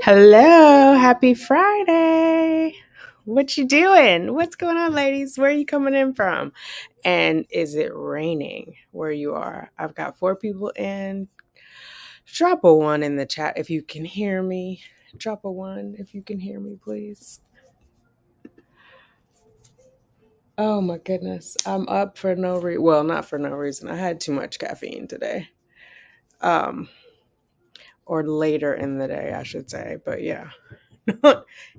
Hello, happy Friday. What you doing? What's going on, ladies? Where are you coming in from? And is it raining where you are? I've got 4 people in. Drop a 1 in the chat if you can hear me. Drop a 1 if you can hear me, please. Oh my goodness. I'm up for no reason. Well, not for no reason. I had too much caffeine today. Or later in the day, I should say. But yeah.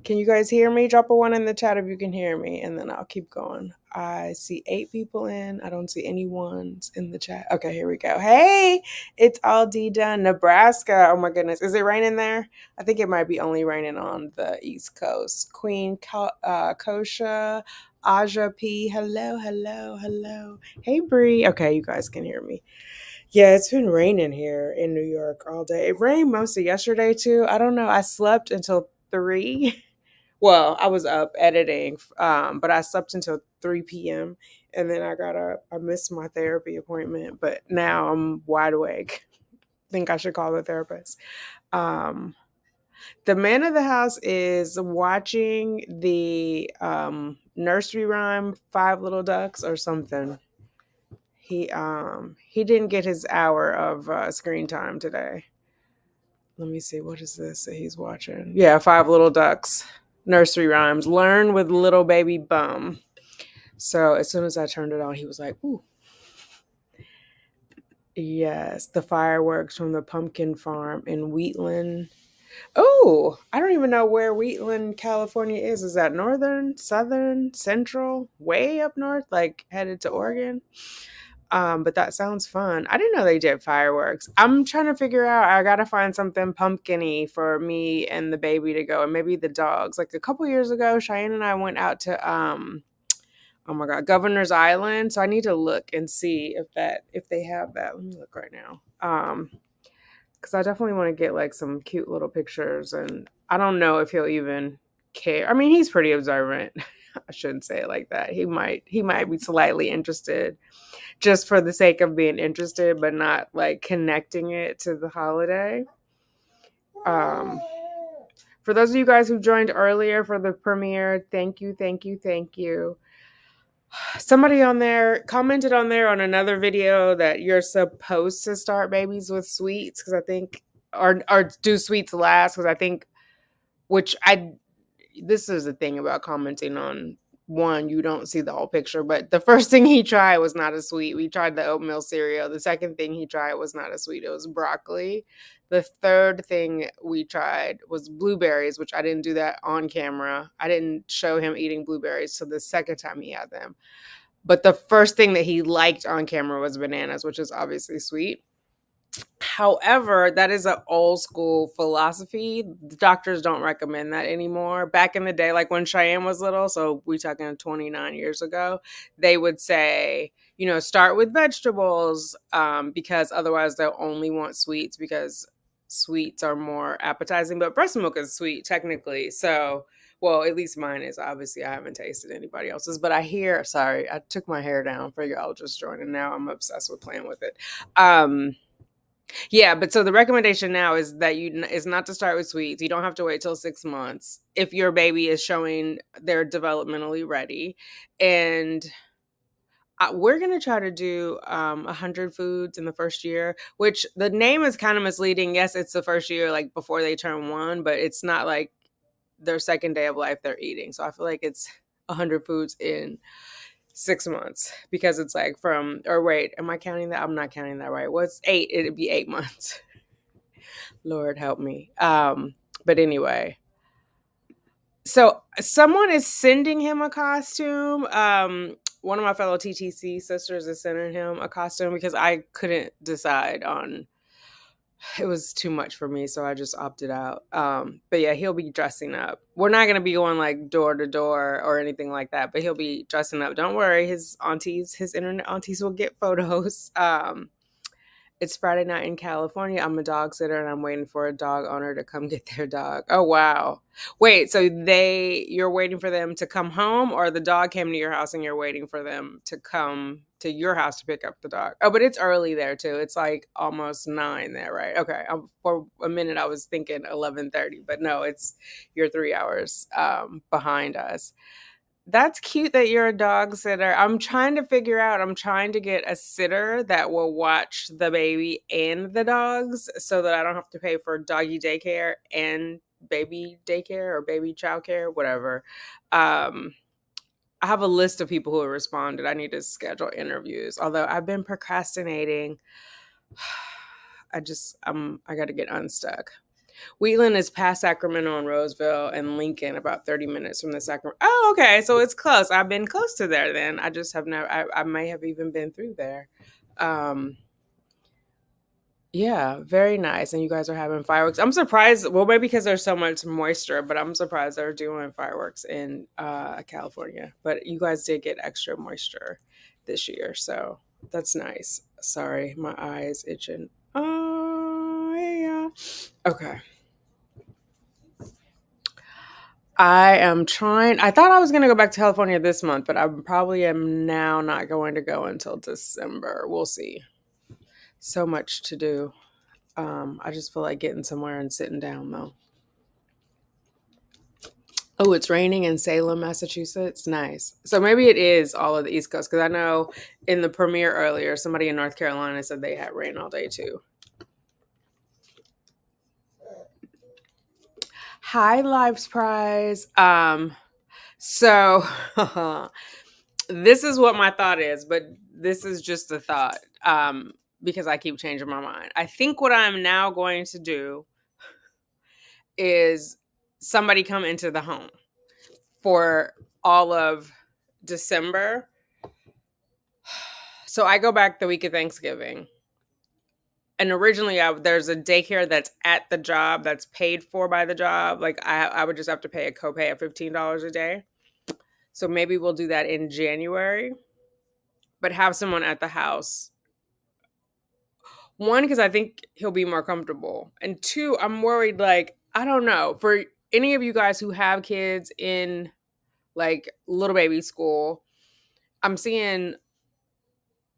Can you guys hear me? Drop a 1 in the chat if you can hear me, and then I'll keep going. I see 8 people in. I don't see any ones in the chat. Okay, here we go. Hey, it's all D done. Nebraska. Oh my goodness. Is it raining there? I think it might be only raining on the East Coast. Queen Kosha, Aja P. Hello, hello, hello. Hey, Bree. Okay, you guys can hear me. Yeah, it's been raining here in New York all day. It rained most of yesterday too. I don't know. I slept until 3. Well, I was up editing, but I slept until 3 p.m. and then I got up. I missed my therapy appointment, but now I'm wide awake. Think I should call the therapist. The man of the house is watching the nursery rhyme Five Little Ducks or something. He didn't get his hour of screen time today. Let me see, what is this that he's watching? Yeah, Five Little Ducks nursery rhymes. Learn with little baby bum. So as soon as I turned it on, he was like, "Ooh, yes, the fireworks from the pumpkin farm in Wheatland." Oh, I don't even know where Wheatland, California is. Is that northern, southern, central, way up north, like headed to Oregon? But that sounds fun. I didn't know they did fireworks. I'm trying to figure out, I gotta find something pumpkin-y for me and the baby to go, and maybe the dogs. Like a couple years ago, Cheyenne and I went out to oh my God, Governor's Island. So I need to look and see if they have that. Let me look right now. Because I definitely want to get like some cute little pictures, and I don't know if he'll even care. I mean, he's pretty observant. I shouldn't say it like that. He might be slightly interested just for the sake of being interested, but not like connecting it to the holiday. For those of you guys who joined earlier for the premiere, thank you, thank you, thank you. Somebody on there commented on there on another video that you're supposed to start babies with sweets because I think, or do sweets last because I think, this is the thing about commenting on one, you don't see the whole picture, but the first thing he tried was not a sweet. We tried the oatmeal cereal. The second thing he tried was not a sweet. It was broccoli. The third thing we tried was blueberries, which I didn't do that on camera. I didn't show him eating blueberries till the second time he had them. But the first thing that he liked on camera was bananas, which is obviously sweet. However, that is an old school philosophy. The doctors don't recommend that anymore. Back in the day, like when Cheyenne was little, so we talking 29 years ago, they would say, start with vegetables because otherwise they'll only want sweets because sweets are more appetizing. But breast milk is sweet technically. So, well, at least mine is. Obviously, I haven't tasted anybody else's. But sorry, I took my hair down for y'all just joining. Now I'm obsessed with playing with it. Yeah, but so the recommendation now is that is not to start with sweets. You don't have to wait till 6 months if your baby is showing they're developmentally ready. And we're gonna try to do 100 foods in the first year, which the name is kind of misleading. Yes, it's the first year, like before they turn 1, but it's not like their second day of life they're eating. So I feel like it's 100 foods in 6 months because it's like from, or wait, am I counting that? I'm not counting that right. What's 8? It'd be 8 months. Lord help me. But anyway, so someone is sending him a costume. One of my fellow TTC sisters is sending him a costume because I couldn't decide on. It was too much for me, so I just opted out. But yeah, he'll be dressing up. We're not gonna be going like door to door or anything like that, but he'll be dressing up. Don't worry, his internet aunties will get photos. It's Friday night in California. I'm a dog sitter and I'm waiting for a dog owner to come get their dog. Oh wow. Wait, so you're waiting for them to come home, or the dog came to your house and you're waiting for them to come to your house to pick up the dog? Oh, but it's early there too. It's like almost 9 there, right? Okay. For a minute I was thinking 11:30, but no, you're 3 hours behind us. That's cute that you're a dog sitter. I'm trying to figure out, I'm trying to get a sitter that will watch the baby and the dogs so that I don't have to pay for doggy daycare and baby daycare or baby childcare, whatever. I have a list of people who have responded. I need to schedule interviews. Although I've been procrastinating. I got to get unstuck. Wheatland is past Sacramento and Roseville and Lincoln, about 30 minutes from the Sacramento. Oh, okay. So it's close. I've been close to there then. I just have never, I may have even been through there. Yeah, very nice. And you guys are having fireworks. I'm surprised. Well, maybe because there's so much moisture, but I'm surprised they're doing fireworks in California. But you guys did get extra moisture this year. So that's nice. Sorry, my eyes itching. Oh, yeah. Okay. I thought I was going to go back to California this month, but I probably am now not going to go until December. We'll see. So much to do. I just feel like getting somewhere and sitting down though. Oh, it's raining in Salem, Massachusetts. Nice. So maybe it is all of the East Coast because I know in the premiere earlier, somebody in North Carolina said they had rain all day too. Hi, Lives Prize. So this is what my thought is, but this is just a thought because I keep changing my mind. I think what I'm now going to do is somebody come into the home for all of December. So I go back the week of Thanksgiving. And originally there's a daycare that's at the job that's paid for by the job. Like I would just have to pay a copay of $15 a day. So maybe we'll do that in January, but have someone at the house. One, because I think he'll be more comfortable. And two, I'm worried, like, I don't know, for any of you guys who have kids in like little baby school, I'm seeing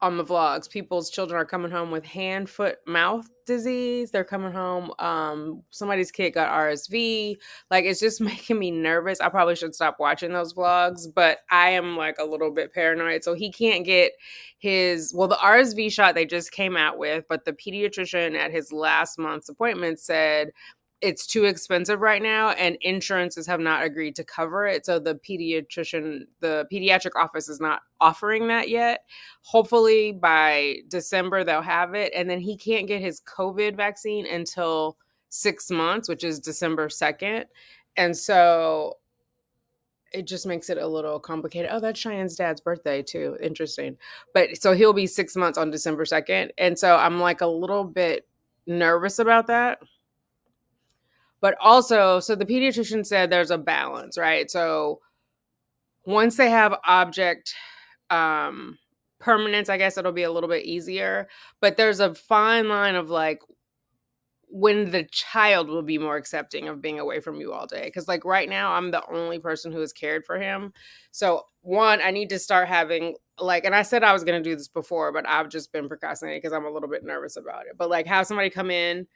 on the vlogs, people's children are coming home with hand, foot, mouth disease. They're coming home. Somebody's kid got RSV. Like, it's just making me nervous. I probably should stop watching those vlogs, but I am like a little bit paranoid. So he can't get the RSV shot they just came out with, but the pediatrician at his last month's appointment said it's too expensive right now and insurances have not agreed to cover it. So the pediatric office is not offering that yet. Hopefully by December they'll have it. And then he can't get his COVID vaccine until 6 months, which is December 2nd. And so it just makes it a little complicated. Oh, that's Cheyenne's dad's birthday too. Interesting. But so he'll be 6 months on December 2nd. And so I'm like a little bit nervous about that. But also, so the pediatrician said there's a balance, right? So once they have object permanence, I guess it'll be a little bit easier. But there's a fine line of like when the child will be more accepting of being away from you all day. Because like right now, I'm the only person who has cared for him. So one, I need to start having like, and I said I was going to do this before, but I've just been procrastinating because I'm a little bit nervous about it. But like, have somebody come in.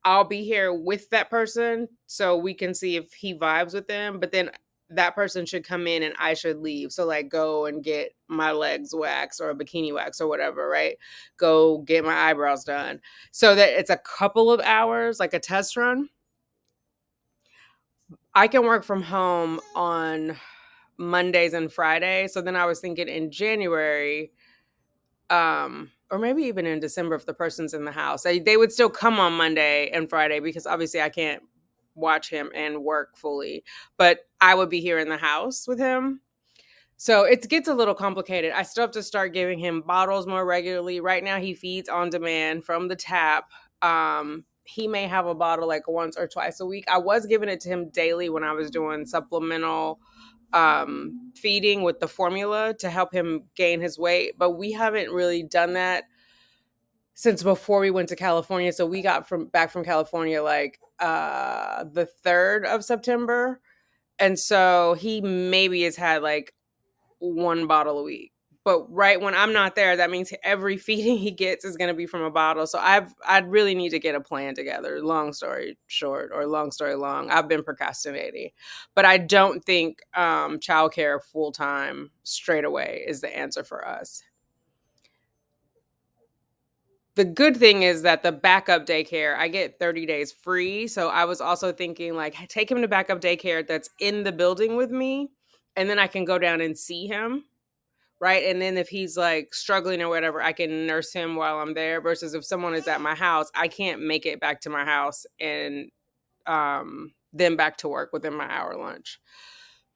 I'll be here with that person so we can see if he vibes with them. But then that person should come in and I should leave. So like go and get my legs waxed or a bikini wax or whatever, right? Go get my eyebrows done. So that it's a couple of hours, like a test run. I can work from home on Mondays and Fridays. So then I was thinking in January, or maybe even in December if the person's in the house. They would still come on Monday and Friday because obviously I can't watch him and work fully, but I would be here in the house with him. So it gets a little complicated. I still have to start giving him bottles more regularly. Right now he feeds on demand from the tap. He may have a bottle like once or twice a week. I was giving it to him daily when I was doing supplemental feeding with the formula to help him gain his weight, but we haven't really done that since before we went to California. So we got back from California like the 3rd of September. And so he maybe has had like one bottle a week. But right when I'm not there, that means every feeding he gets is going to be from a bottle. So I'd really need to get a plan together. Long story short, or long story long, I've been procrastinating. But I don't think childcare full time straight away is the answer for us. The good thing is that the backup daycare, I get 30 days free. So I was also thinking like take him to backup daycare that's in the building with me, and then I can go down and see him. Right. And then if he's like struggling or whatever, I can nurse him while I'm there versus if someone is at my house, I can't make it back to my house and then back to work within my hour lunch.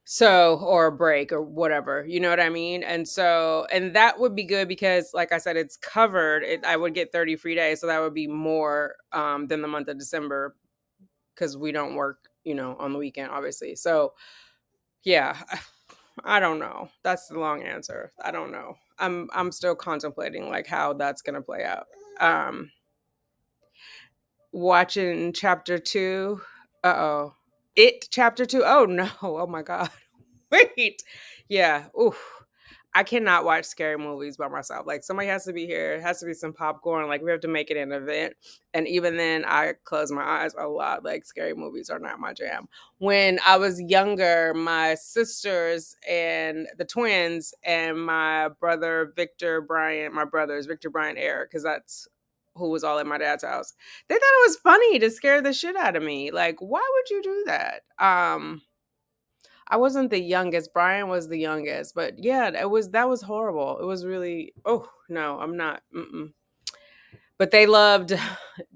So, or a break or whatever, you know what I mean? And so, and that would be good because, like I said, it's covered. I would get 30 free days. So that would be more than the month of December because we don't work, on the weekend, obviously. So, yeah, I don't know. That's the long answer. I don't know. I'm still contemplating like how that's gonna play out. Um, Watching chapter 2. Uh-oh. It chapter 2. Oh no. Oh my god. Wait. Yeah. Oof. I cannot watch scary movies by myself. Like somebody has to be here. It has to be some popcorn. Like we have to make it an event. And even then I close my eyes a lot. Like scary movies are not my jam. When I was younger, my sisters and the twins and my brother Victor Bryant, my brothers Victor Bryant Eric, because that's who was all at my dad's house. They thought it was funny to scare the shit out of me. Like, why would you do that? I wasn't the youngest. Brian was the youngest, but yeah, that was horrible. It was really, oh no, I'm not. Mm-mm. But they loved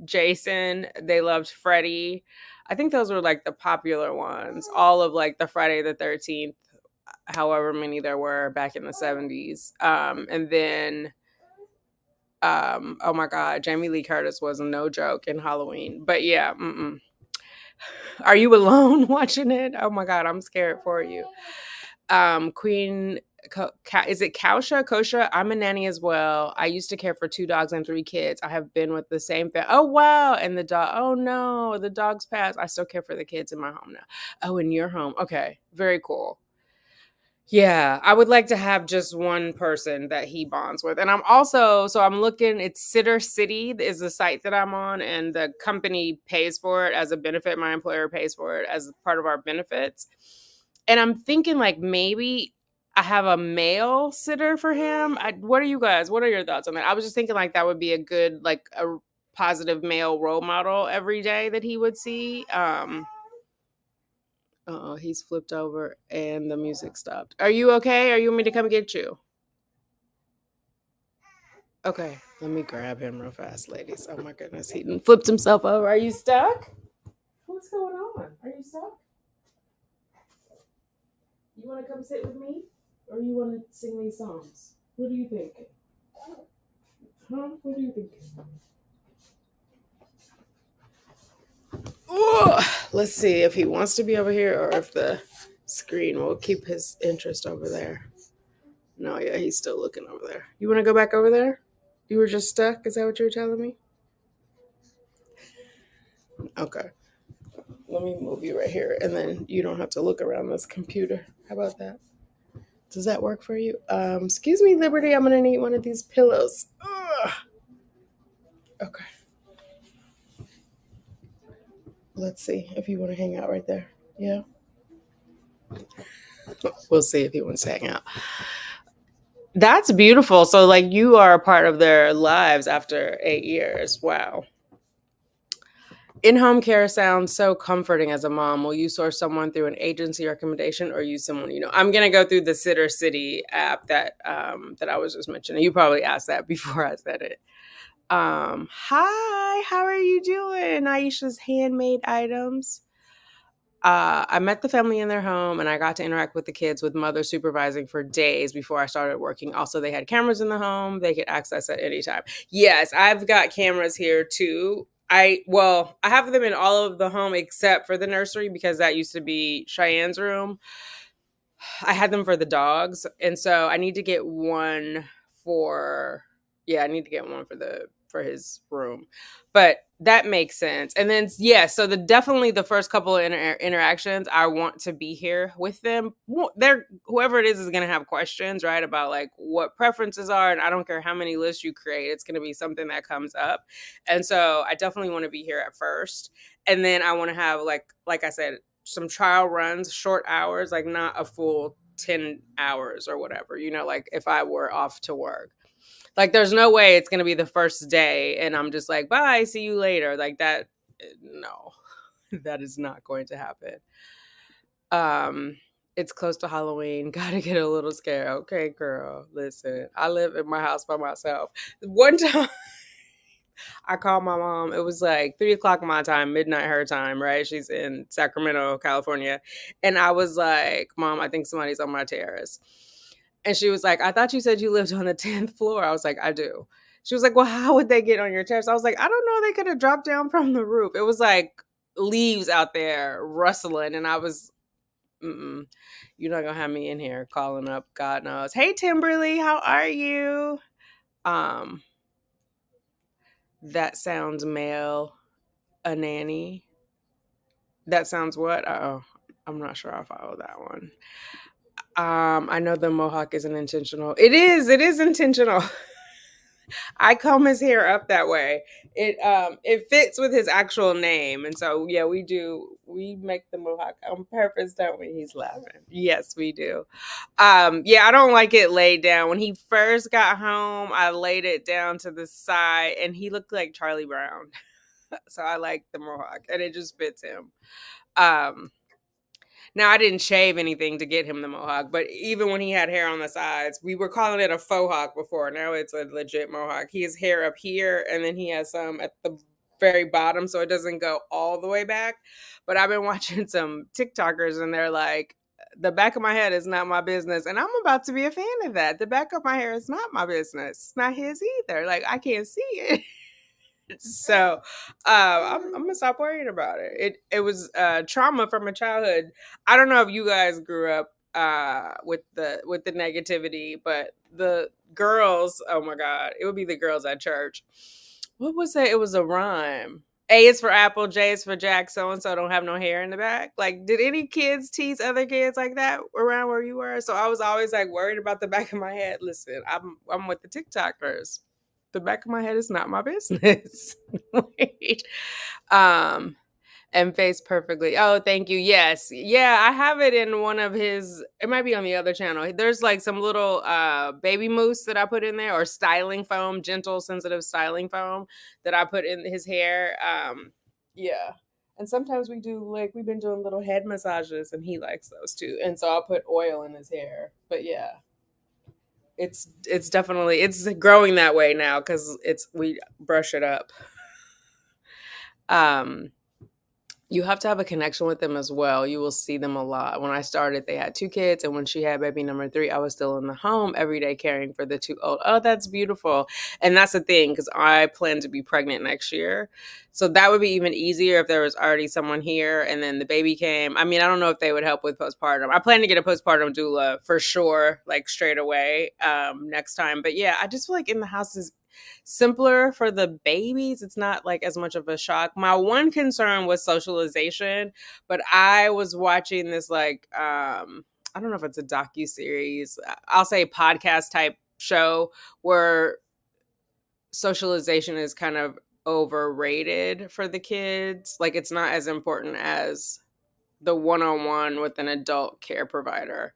Jason. They loved Freddy. I think those were like the popular ones. All of like the Friday the 13th, however many there were back in the 70s. And then oh my god, Jamie Lee Curtis was no joke in Halloween. But yeah, are you alone watching it? Oh my god, I'm scared for you. Queen, is it Kausha? Kosha? I'm a nanny as well. I used to care for 2 dogs and 3 kids. I have been with the same family. Oh wow, and the dog. Oh no, the dogs passed. I still care for the kids in my home now. Oh, in your home. Okay, very cool. Yeah, I would like to have just one person that he bonds with. And I'm looking, it's Sitter City is the site that I'm on, and the company pays for it as a benefit. My employer pays for it as part of our benefits. And I'm thinking like maybe I have a male sitter for him. What are your thoughts on that? I was just thinking like that would be a good, like a positive male role model every day that he would see. He's flipped over and the music stopped. Are you okay? Are you want me to come get you? Okay, let me grab him real fast, ladies. Oh my goodness, he flipped himself over. Are you stuck? What's going on? Are you stuck? You want to come sit with me? Or you want to sing these songs? What do you think? Huh? What do you think? Ooh, let's see if he wants to be over here or if the screen will keep his interest over there. No, yeah, he's still looking over there. You want to go back over there? You were just stuck? Is that what you were telling me? Okay. Let me move you right here, and then you don't have to look around this computer. How about that? Does that work for you? Excuse me, Liberty. I'm gonna need one of these pillows. Ugh. Okay. Let's see if you want to hang out right there. Yeah. We'll see if he wants to hang out. That's beautiful. So, like, you are a part of their lives after 8 years. Wow. In-home care sounds so comforting as a mom. Will you source someone through an agency recommendation or use someone you know? I'm gonna go through the Sitter City app that I was just mentioning. You probably asked that before I said it. Hi, how are you doing? Aisha's handmade items. I met the family in their home and I got to interact with the kids with mother supervising for days before I started working. Also, they had cameras in the home they could access at any time. Yes, I've got cameras here too. I have them in all of the home except for the nursery because that used to be Cheyenne's room. I had them for the dogs, and so I need to get one for I need to get one for his room. But that makes sense. And then so definitely the first couple of interactions, I want to be here with them. They're whoever it is going to have questions, right, about like what preferences are, and I don't care how many lists you create, it's going to be something that comes up. And so I definitely want to be here at first, and then I want to have like I said, some trial runs, short hours, like not a full 10 hours or whatever, like if I were off to work. Like there's no way it's going to be the first day and I'm just like, bye, see you later. Like that. No, that is not going to happen. It's close to Halloween. Gotta get a little scared. Okay, girl, listen, I live in my house by myself. One time I called my mom. It was like 3 o'clock my time, midnight her time, right? She's in Sacramento, California. And I was like, Mom, I think somebody's on my terrace. And she was like, I thought you said you lived on the 10th floor. I was like, I do. She was like, well, how would they get on your terrace? I was like, I don't know. They could have dropped down from the roof. It was like leaves out there rustling. And I was, you're not going to have me in here calling up God knows. Hey, Timberly, how are you? That sounds male. A nanny. That sounds what? Oh, I'm not sure I follow that one. I know the mohawk isn't intentional. It is intentional. I comb his hair up that way. It fits with his actual name. And so yeah, we make the mohawk on purpose, don't we? He's laughing. Yes, we do. I don't like it laid down. When he first got home, I laid it down to the side and he looked like Charlie Brown. So I like the mohawk and it just fits him. Now I didn't shave anything to get him the mohawk, but even when he had hair on the sides, we were calling it a faux hawk before. Now it's a legit mohawk. He has hair up here and then he has some at the very bottom so it doesn't go all the way back. But I've been watching some TikTokers and they're like, the back of my head is not my business. And I'm about to be a fan of that. The back of my hair is not my business. It's not his either. Like I can't see it. So I'm gonna stop worrying about it. It was trauma from a childhood. I don't know if you guys grew up with the negativity, but the girls, oh my god, it would be the girls at church. What was that? It was a rhyme. A is for apple, J is for Jack, so and so don't have no hair in the back. Like, did any kids tease other kids like that around where you were? So I was always like worried about the back of my head. Listen, I'm with the TikTokers. The back of my head is not my business. Wait. And face perfectly. Oh, thank you. Yes. Yeah, I have it in one of his, it might be on the other channel. There's like some little baby mousse that I put in there or styling foam, gentle, sensitive styling foam that I put in his hair. Yeah. And sometimes we've been doing little head massages and he likes those too. And so I'll put oil in his hair. But yeah. It's definitely it's growing that way now because we brush it up. You have to have a connection with them as well. You will see them a lot. When I started, they had 2 kids, and when she had baby number 3, I was still in the home every day caring for the 2 old. Oh, that's beautiful. And that's the thing, because I plan to be pregnant next year. So that would be even easier if there was already someone here and then the baby came. I mean, I don't know if they would help with postpartum. I plan to get a postpartum doula for sure, like straight away next time. But yeah, I just feel like in the house is simpler for the babies. It's not like as much of a shock. My one concern was socialization, but I was watching this like I don't know if it's a docu-series. I'll say podcast type show where socialization is kind of overrated for the kids. Like it's not as important as the one-on-one with an adult care provider.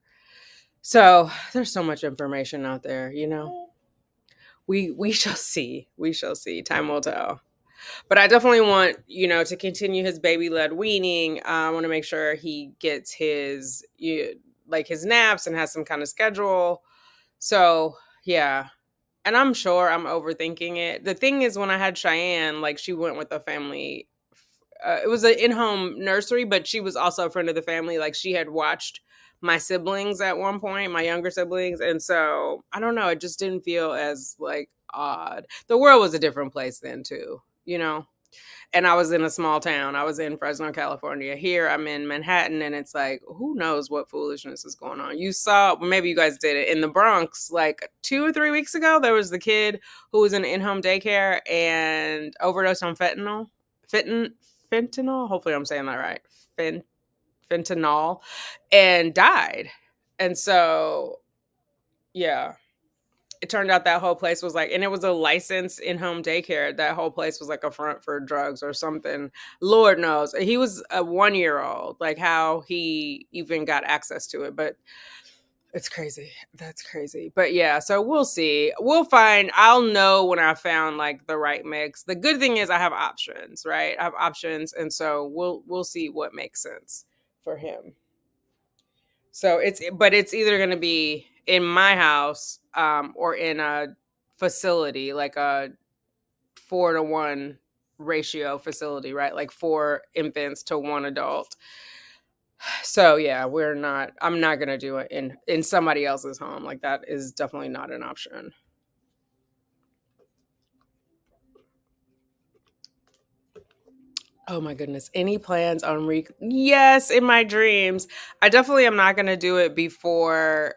So there's so much information out there, you know. We shall see. We shall see. Time will tell. But I definitely want, to continue his baby-led weaning. I want to make sure he gets like his naps and has some kind of schedule. So yeah, and I'm sure I'm overthinking it. The thing is, when I had Cheyenne, like she went with a family. It was an in-home nursery, but she was also a friend of the family. Like she had watched my siblings at one point, my younger siblings, and so I don't know. It just didn't feel as like odd. The world was a different place then too, and I was in a small town. I was in Fresno, California. Here I'm in Manhattan, and it's like, who knows what foolishness is going on. You saw, well, maybe you guys did it, in the Bronx, like 2 or 3 weeks ago, there was the kid who was in in-home daycare and overdosed on fentanyl. Hopefully I'm saying that right. Fentanyl, and died. And so, yeah, it turned out that whole place was like, and it was a licensed in-home daycare. That whole place was like a front for drugs or something. Lord knows. He was a 1-year-old, like how he even got access to it. But it's crazy. That's crazy. But yeah, so we'll see. We'll find, I'll know when I found like the right mix. The good thing is I have options, right? I have options. And so we'll see what makes sense for him. So it's either going to be in my house or in a facility, like a 4-to-1 ratio facility, right? Like 4 infants to 1 adult. So yeah, I'm not going to do it in somebody else's home. Like that is definitely not an option. Oh my goodness. Any plans on Yes, in my dreams. I definitely am not going to do it before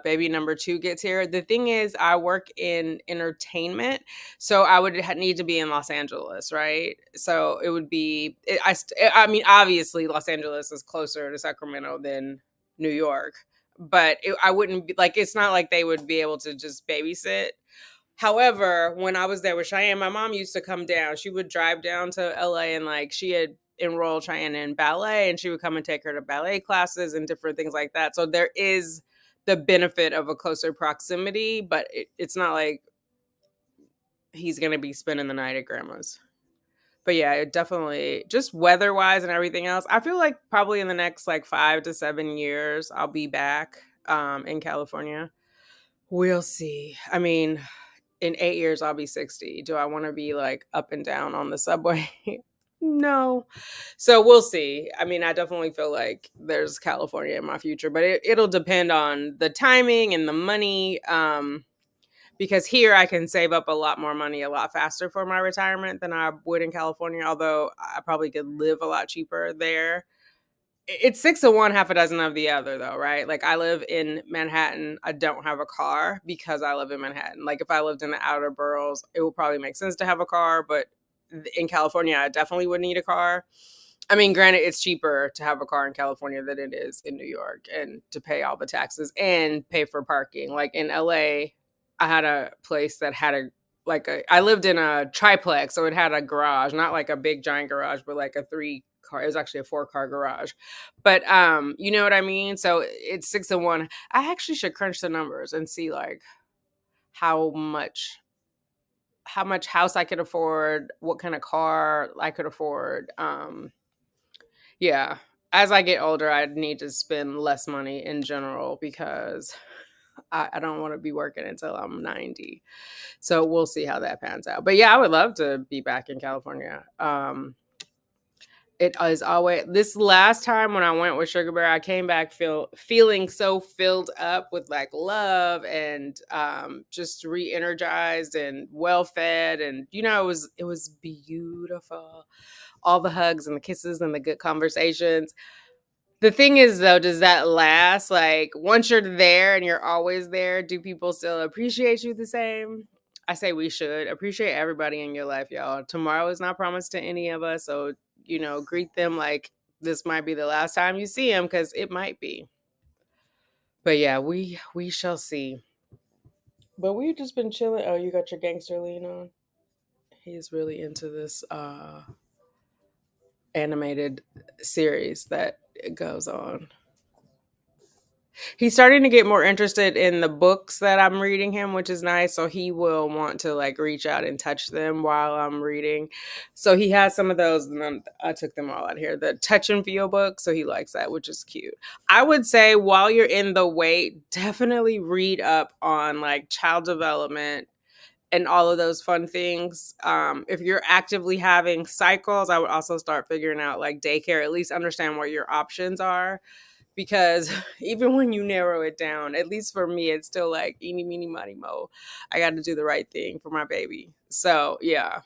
baby number 2 gets here. The thing is, I work in entertainment, so I would need to be in Los Angeles, right? So it would be I mean, obviously Los Angeles is closer to Sacramento than New York, but I wouldn't be like, it's not like they would be able to just babysit. However, when I was there with Cheyenne, my mom used to come down. She would drive down to LA, and like she had enrolled Cheyenne in ballet, and she would come and take her to ballet classes and different things like that. So there is the benefit of a closer proximity, but it's not like he's going to be spending the night at grandma's. But yeah, it definitely, just weather wise and everything else, I feel like probably in the next like 5 to 7 years, I'll be back in California. We'll see. I mean, in 8 years, I'll be 60. Do I want to be like up and down on the subway? No. So we'll see. I mean, I definitely feel like there's California in my future, but it'll depend on the timing and the money. Because here I can save up a lot more money a lot faster for my retirement than I would in California, although I probably could live a lot cheaper there. It's 6 of one, half a dozen of the other, though, right? Like I live in Manhattan. I don't have a car because I live in Manhattan. Like if I lived in the outer boroughs, it would probably make sense to have a car, but in California, I definitely would need a car. I mean, granted, it's cheaper to have a car in California than it is in New York, and to pay all the taxes and pay for parking. Like in LA, I had a place that had I lived in a triplex, so it had a garage, not like a big giant garage, but like a 3-car. It was actually a 4-car garage. But you know what I mean? So it's 6 of one. I actually should crunch the numbers and see like how much house I could afford, what kind of car I could afford. Yeah. As I get older, I need to spend less money in general because I don't want to be working until I'm 90. So we'll see how that pans out. But yeah, I would love to be back in California. It is always, this last time when I went with Sugar Bear, I came back feeling so filled up with like love and just re-energized and well fed, and it was beautiful. All the hugs and the kisses and the good conversations. The thing is, though, does that last? Like, once you're there and you're always there, do people still appreciate you the same? I say we should appreciate everybody in your life, y'all. Tomorrow is not promised to any of us, so greet them like this might be the last time you see them, because it might be. But yeah, we shall see. But we've just been chilling. Oh, you got your gangster lean on? He's really into this animated series that goes on. He's starting to get more interested in the books that I'm reading him, which is nice. So he will want to like reach out and touch them while I'm reading. So he has some of those, and then I took them all out here. The touch and feel book, so he likes that, which is cute. I would say while you're in the wait, definitely read up on like child development and all of those fun things. If you're actively having cycles, I would also start figuring out like daycare, at least understand what your options are. Because even when you narrow it down, at least for me, it's still like eeny, meeny, miny, mo. I got to do the right thing for my baby. So, yeah.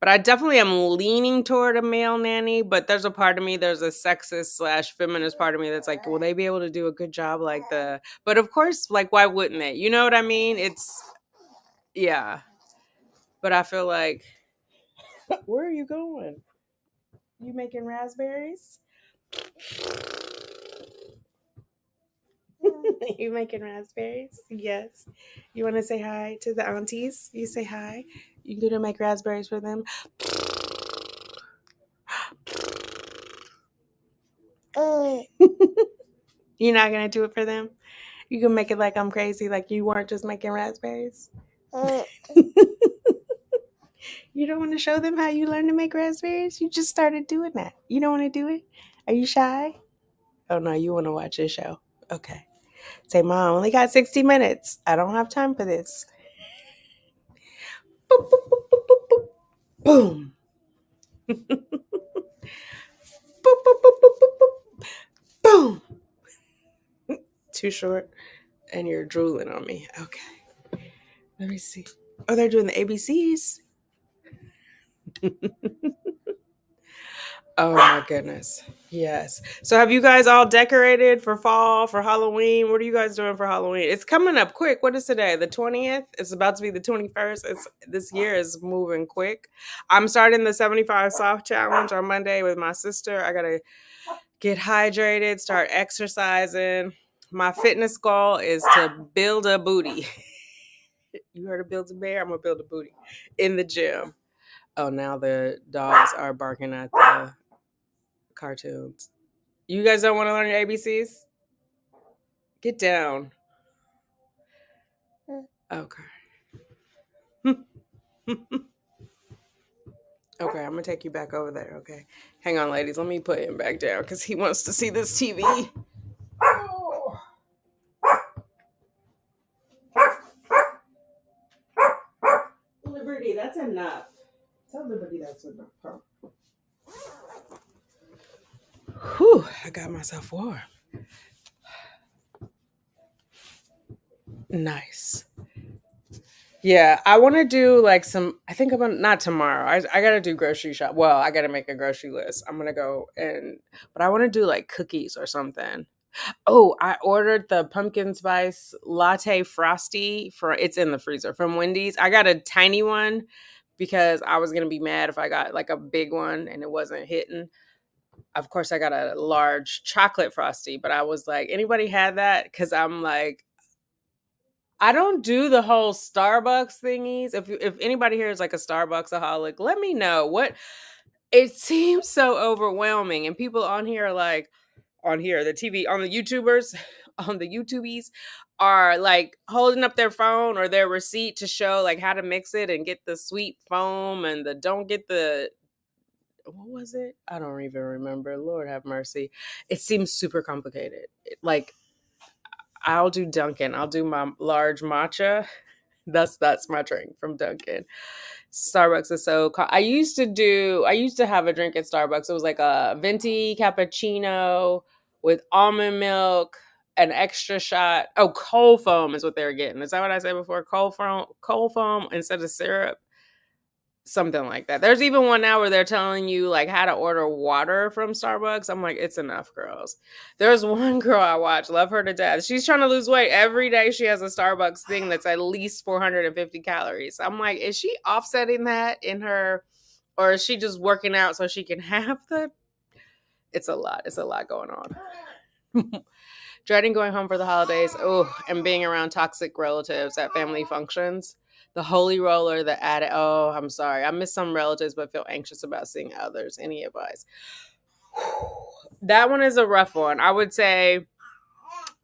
But I definitely am leaning toward a male nanny, but there's a part of me, there's a sexist/feminist part of me that's like, will they be able to do a good job but of course, like, why wouldn't they? You know what I mean? Yeah. But I feel like, where are you going? You making raspberries? You making raspberries? Yes. You want to say hi to the aunties? You say hi. You gonna make raspberries for them? You're not gonna do it for them? You can make it like I'm crazy, like you weren't just making raspberries. You don't want to show them how you learned to make raspberries? You just started doing that. You don't want to do it? Are you shy? Oh no, you want to watch this show. Okay. Say, Mom, I only got 60 minutes. I don't have time for this. Boop, boop, boop, boop, boop, boop. Boom. Boop, boop, boop, boop, boop, boop. Boom. Too short. And you're drooling on me. Okay. Let me see. Oh, they're doing the ABCs. Oh my goodness. Yes. So have you guys all decorated for fall, for Halloween? What are you guys doing for Halloween? It's coming up quick. What is today? The 20th? It's about to be the 21st. This year is moving quick. I'm starting the 75 soft challenge on Monday with my sister. I got to get hydrated, start exercising. My fitness goal is to build a booty. You heard of build a bear? I'm going to build a booty in the gym. Oh, now the dogs are barking at the cartoons. You guys don't want to learn your ABCs? Get down. Okay. Okay, I'm gonna take you back over there. Okay, hang on, ladies. Let me put him back down because he wants to see this TV. Oh. Liberty, that's enough. Tell Liberty that's enough. Huh? Whew, I got myself warm. Nice. Yeah, I want to do like I think I'm gonna, not tomorrow. I got to do grocery shop. Well, I got to make a grocery list. I'm going to go but I want to do like cookies or something. Oh, I ordered the pumpkin spice latte frosty it's in the freezer from Wendy's. I got a tiny one because I was going to be mad if I got like a big one and it wasn't hitting. Of course, I got a large chocolate frosty, but I was like, anybody had that? Cuz I'm like, I don't do the whole Starbucks thingies. If anybody here is like a Starbucksaholic, let me know. What it seems so overwhelming, and people on here are like, on here, the TV, on the YouTubers, on the YouTubies are like holding up their phone or their receipt to show like how to mix it and get the sweet foam and the don't get the what was it? I don't even remember. Lord have mercy. It seems super complicated. Like I'll do Dunkin'. I'll do my large matcha. That's my drink from Dunkin'. Starbucks is I used to have a drink at Starbucks. It was like a venti cappuccino with almond milk, an extra shot. Oh, cold foam is what they were getting. Is that what I said before? Cold foam instead of syrup. Something like that. There's even one now where they're telling you like how to order water from Starbucks. I'm like, it's enough, girls. There's one girl I watch, love her to death. She's trying to lose weight. Every day she has a Starbucks thing that's at least 450 calories. I'm like, is she offsetting that in her, or is she just working out so she can have the? It's a lot. It's a lot going on. Dreading going home for the holidays. Oh, and being around toxic relatives at family functions. The holy roller, the addict. Oh, I'm sorry. I miss some relatives, but feel anxious about seeing others. Any advice? That one is a rough one. I would say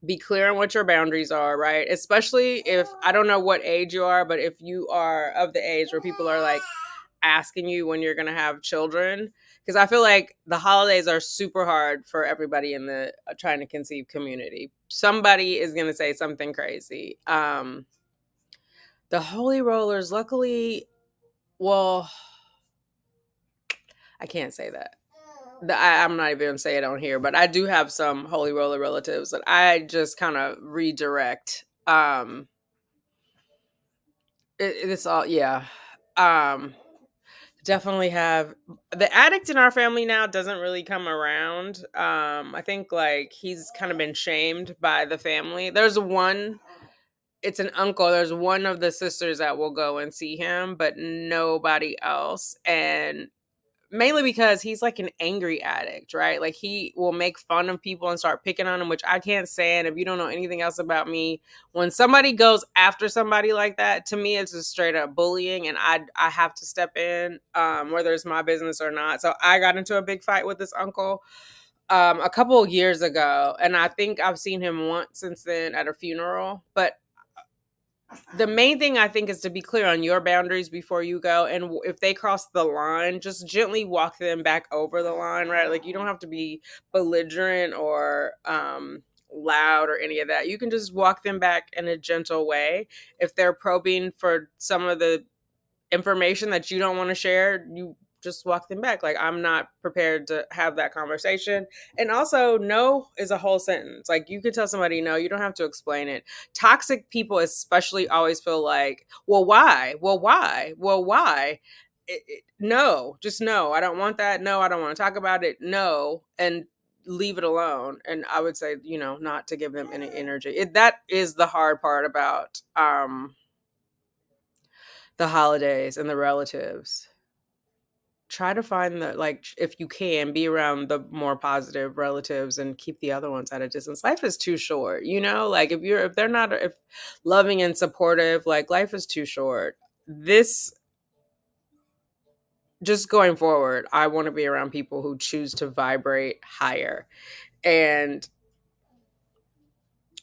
be clear on what your boundaries are, right? Especially if I don't know what age you are, but if you are of the age where people are like asking you when you're going to have children, because I feel like the holidays are super hard for everybody in the trying to conceive community. Somebody is going to say something crazy. The holy rollers, luckily, well, I can't say that. I'm not even gonna say it on here, but I do have some holy roller relatives that I just kind of redirect. It's all, yeah. Um, Definitely have the addict in our family now doesn't really come around. I think like he's kind of been shamed by the family. There's one, it's an uncle. There's one of the sisters that will go and see him, but nobody else. And mainly because he's like an angry addict, right? Like he will make fun of people and start picking on them, which I can't stand. If you don't know anything else about me, when somebody goes after somebody like that, to me it's just straight up bullying, and I have to step in, whether it's my business or not. So I got into a big fight with this uncle a couple of years ago, and I think I've seen him once since then at a funeral. But the main thing I think is to be clear on your boundaries before you go. And if they cross the line, just gently walk them back over the line, right? Like you don't have to be belligerent or loud or any of that. You can just walk them back in a gentle way. If they're probing for some of the information that you don't want to share, you just walk them back. Like, I'm not prepared to have that conversation. And also, no is a whole sentence. Like, you could tell somebody no, you don't have to explain it. Toxic people especially always feel like, well, why? Well, why? Well, why? No, just no. I don't want that. No, I don't want to talk about it. No. And leave it alone. And I would say, not to give them any energy. That is the hard part about the holidays and the relatives. Try to find the, like, if you can, be around the more positive relatives and keep the other ones at a distance. Life is too short, like if they're not, if loving and supportive, like life is too short. This, just going forward, I want to be around people who choose to vibrate higher. And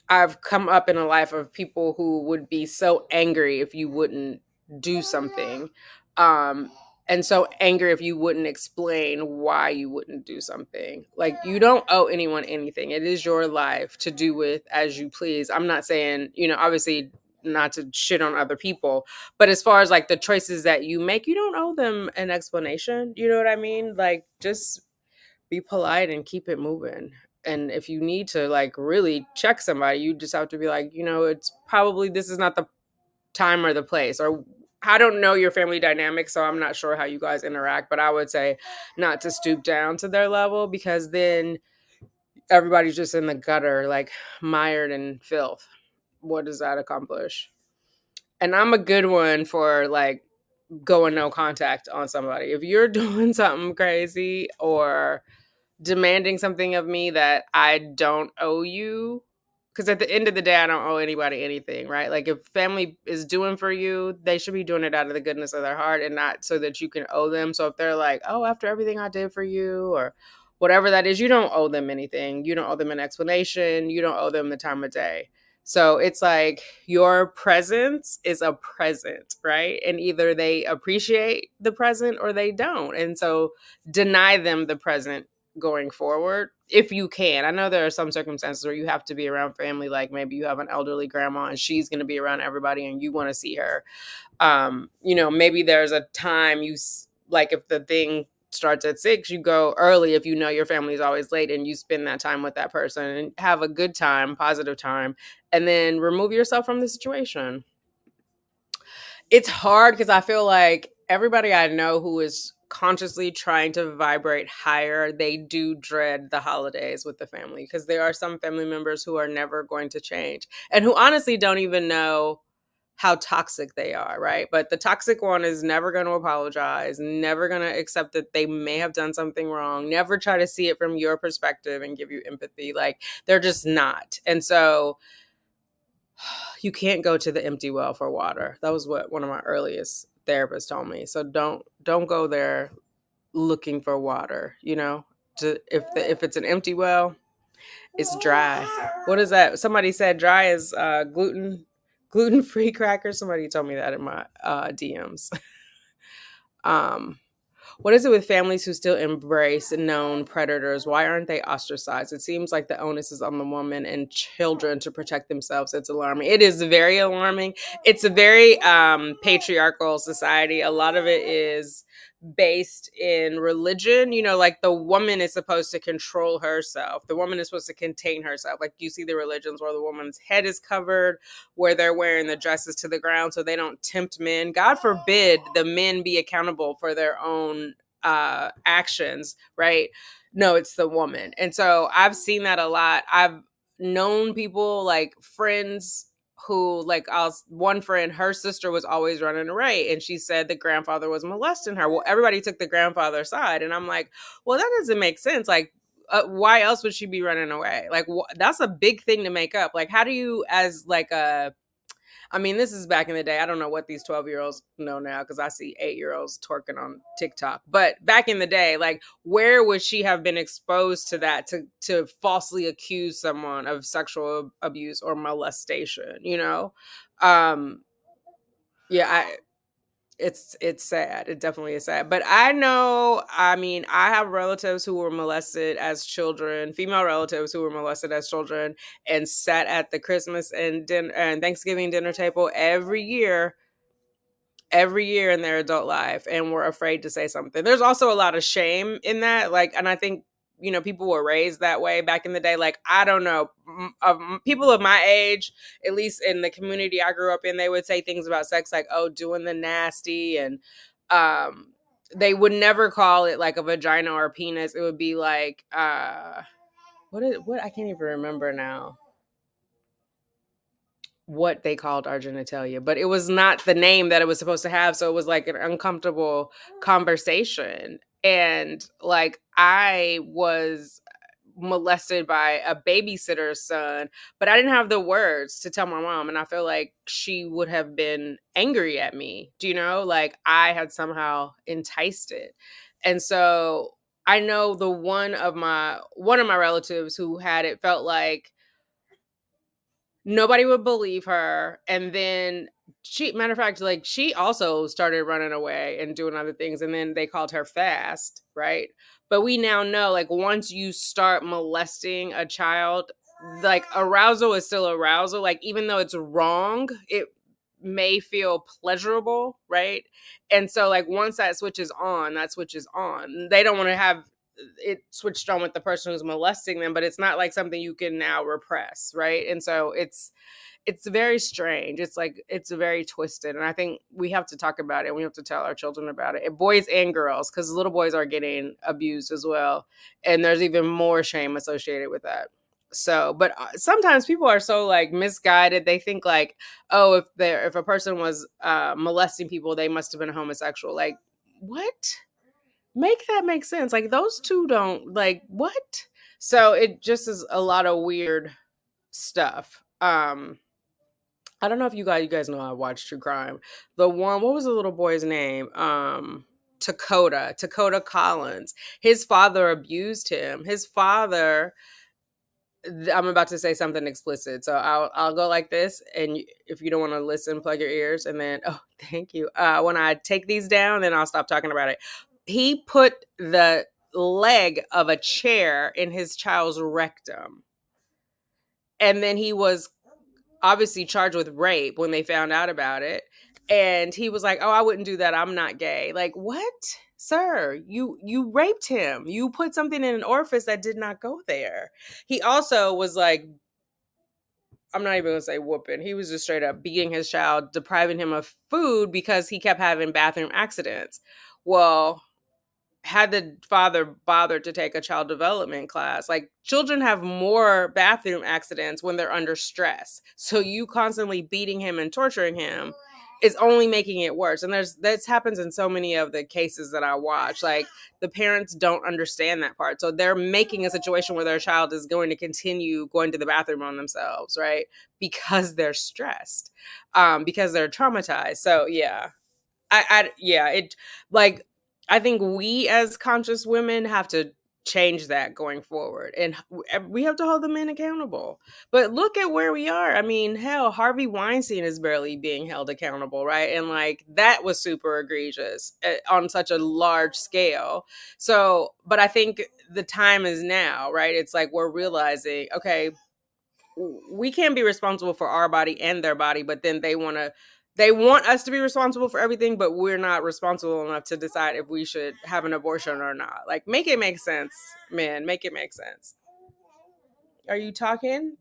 I've come up in a life of people who would be so angry if you wouldn't do something. And so angry if you wouldn't explain why you wouldn't do something. Like, you don't owe anyone anything. It is your life to do with as you please. I'm not saying, obviously not to shit on other people, but as far as like the choices that you make, you don't owe them an explanation. You know what I mean? Like, just be polite and keep it moving. And if you need to like really check somebody, you just have to be like, it's probably, this is not the time or the place. Or I don't know your family dynamic, so I'm not sure how you guys interact, but I would say not to stoop down to their level, because then everybody's just in the gutter, like mired in filth. What does that accomplish? And I'm a good one for like going no contact on somebody. If you're doing something crazy or demanding something of me that I don't owe you, because at the end of the day, I don't owe anybody anything, right? Like, if family is doing for you, they should be doing it out of the goodness of their heart and not so that you can owe them. So if they're like, oh, after everything I did for you or whatever that is, you don't owe them anything. You don't owe them an explanation. You don't owe them the time of day. So it's like your presence is a present, right? And either they appreciate the present or they don't. And so deny them the present going forward if you can. I know there are some circumstances where you have to be around family, like maybe you have an elderly grandma and she's going to be around everybody and you want to see her. Maybe there's a time like if the thing starts at 6, you go early if you know your family is always late, and you spend that time with that person and have a good time, positive time, and then remove yourself from the situation. It's hard because I feel like everybody I know who is consciously trying to vibrate higher, they do dread the holidays with the family, because there are some family members who are never going to change and who honestly don't even know how toxic they are, right? But the toxic one is never going to apologize, never going to accept that they may have done something wrong, never try to see it from your perspective and give you empathy. Like, they're just not. And so you can't go to the empty well for water. That was what one of my earliest therapists told me. So don't go there looking for water, you know? If it's an empty well, it's dry. What is that? Somebody said dry is gluten-free crackers. Somebody told me that in my DMs. um what is it with families who still embrace known predators? Why aren't they ostracized? It seems like the onus is on the woman and children to protect themselves. It's alarming. It is very alarming. It's a very patriarchal society. A lot of it is based in religion. You know, like the woman is supposed to control herself. The woman is supposed to contain herself. Like you see the religions where the woman's head is covered, where they're wearing the dresses to the ground so they don't tempt men. God forbid the men be accountable for their own actions, right? No, it's the woman. And so I've seen that a lot. I've known people, like friends who, like, one friend, her sister was always running away, and she said the grandfather was molesting her. Well, everybody took the grandfather's side, and I'm like, well, that doesn't make sense. Like, why else would she be running away? Like, that's a big thing to make up. Like, how do you, as like a, I mean, this is back in the day. I don't know what these 12-year-olds know now, because I see 8-year-olds twerking on TikTok. But back in the day, like, where would she have been exposed to that to falsely accuse someone of sexual abuse or molestation? You know, um, yeah, it's sad. It definitely is sad. But I know, I mean, I have relatives who were molested as children, female relatives who were molested as children, and sat at the Christmas and Thanksgiving dinner table every year in their adult life, and were afraid to say something. There's also a lot of shame in that, like, and I think, you know, people were raised that way back in the day. Like, I don't know, people of my age, at least in the community I grew up in, they would say things about sex like, oh, doing the nasty, and um they would never call it like a vagina or a penis. It would be like what I can't even remember now what they called our genitalia, but it was not the name that it was supposed to have. So it was like an uncomfortable conversation. And like, I was molested by a babysitter's son, but I didn't have the words to tell my mom. And I feel like she would have been angry at me. Do you know? Like, I had somehow enticed it. And so I know one of my relatives who had it felt like nobody would believe her. And then matter of fact, like, she also started running away and doing other things. And then they called her fast, right? But we now know, like, once you start molesting a child, like, arousal is still arousal. Like, even though it's wrong, it may feel pleasurable, right? And so, like, once that switches on, that switches on. They don't want to have it switched on with the person who's molesting them, but it's not like something you can now repress, right? And so it's very strange. It's like, it's very twisted, and I think we have to talk about it. We have to tell our children about it, boys and girls, because little boys are getting abused as well, and there's even more shame associated with that. So, but sometimes people are so, like, misguided. They think like, oh, if a person was molesting people, they must have been homosexual. Like, what? Make that make sense. Like, those two don't, like, what? So it just is a lot of weird stuff. I don't know if you guys know I watch true crime. The one, what was the little boy's name? Dakota Collins. His father abused him. His father, I'm about to say something explicit, so I'll go like this, and if you don't want to listen, plug your ears, and then, oh, thank you. When I take these down, then I'll stop talking about it. He put the leg of a chair in his child's rectum, and then he was obviously charged with rape when they found out about it. And he was like, oh, I wouldn't do that, I'm not gay. Like, what? Sir, you raped him. You put something in an orifice that did not go there. He also was like I'm not even gonna say whooping. He was just straight up beating his child, depriving him of food because he kept having bathroom accidents. Well, had the father bothered to take a child development class, like children have more bathroom accidents when they're under stress. So you constantly beating him and torturing him is only making it worse. And this happens in so many of the cases that I watch. Like the parents don't understand that part. So they're making a situation where their child is going to continue going to the bathroom on themselves, right? Because they're stressed, because they're traumatized. So yeah, yeah, it like I think we as conscious women have to change that going forward, and we have to hold the men accountable. But look at where we are. I mean, hell, Harvey Weinstein is barely being held accountable, right? And like that was super egregious on such a large scale. So, but I think the time is now, right? It's like we're realizing, okay, we can't be responsible for our body and their body, but then they want us to be responsible for everything, but we're not responsible enough to decide if we should have an abortion or not. Like, make it make sense, man. Make it make sense. Are you talking?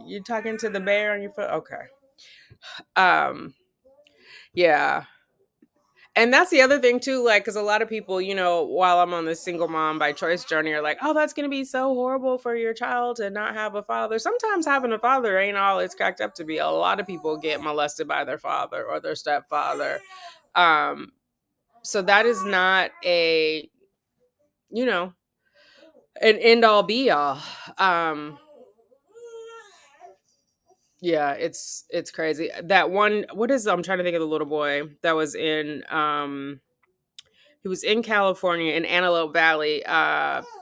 You talking to the bear on your foot? Okay. Um, yeah. And that's the other thing too, like, because a lot of people, while I'm on this single mom by choice journey, are like, "Oh, that's gonna be so horrible for your child to not have a father." Sometimes having a father ain't all it's cracked up to be. A lot of people get molested by their father or their stepfather, um, so that is not you know, an end all be all. Um, yeah, it's crazy. That one, what is? I'm trying to think of the little boy that was in. He was in California in Antelope Valley.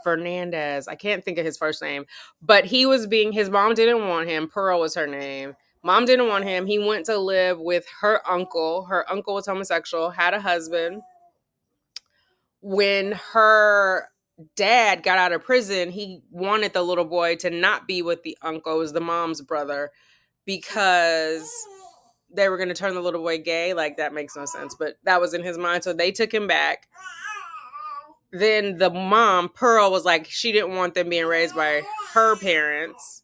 Fernandez. I can't think of his first name, but his mom didn't want him. Pearl was her name. Mom didn't want him. He went to live with her uncle. Her uncle was homosexual, had a husband. When her dad got out of prison, he wanted the little boy to not be with the uncle. It was the mom's brother because they were going to turn the little boy gay. Like, that makes no sense, but that was in his mind. So they took him back. Then the mom, Pearl, was like, she didn't want them being raised by her parents.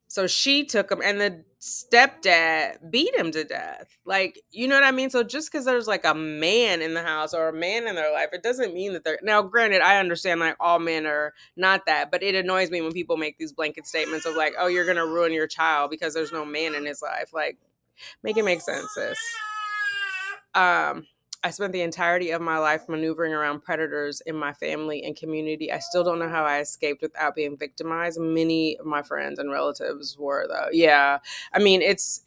So she took him, and the stepdad beat him to death. Like, you know what I mean? So just because there's like a man in the house or a man in their life, it doesn't mean that they're. Now, granted, I understand like all men are not that, but it annoys me when people make these blanket statements of like, oh, you're going to ruin your child because there's no man in his life. Like, make it make sense, sis. Um, I spent the entirety of my life maneuvering around predators in my family and community. I still don't know how I escaped without being victimized. Many of my friends and relatives were, though. Yeah. I mean, it's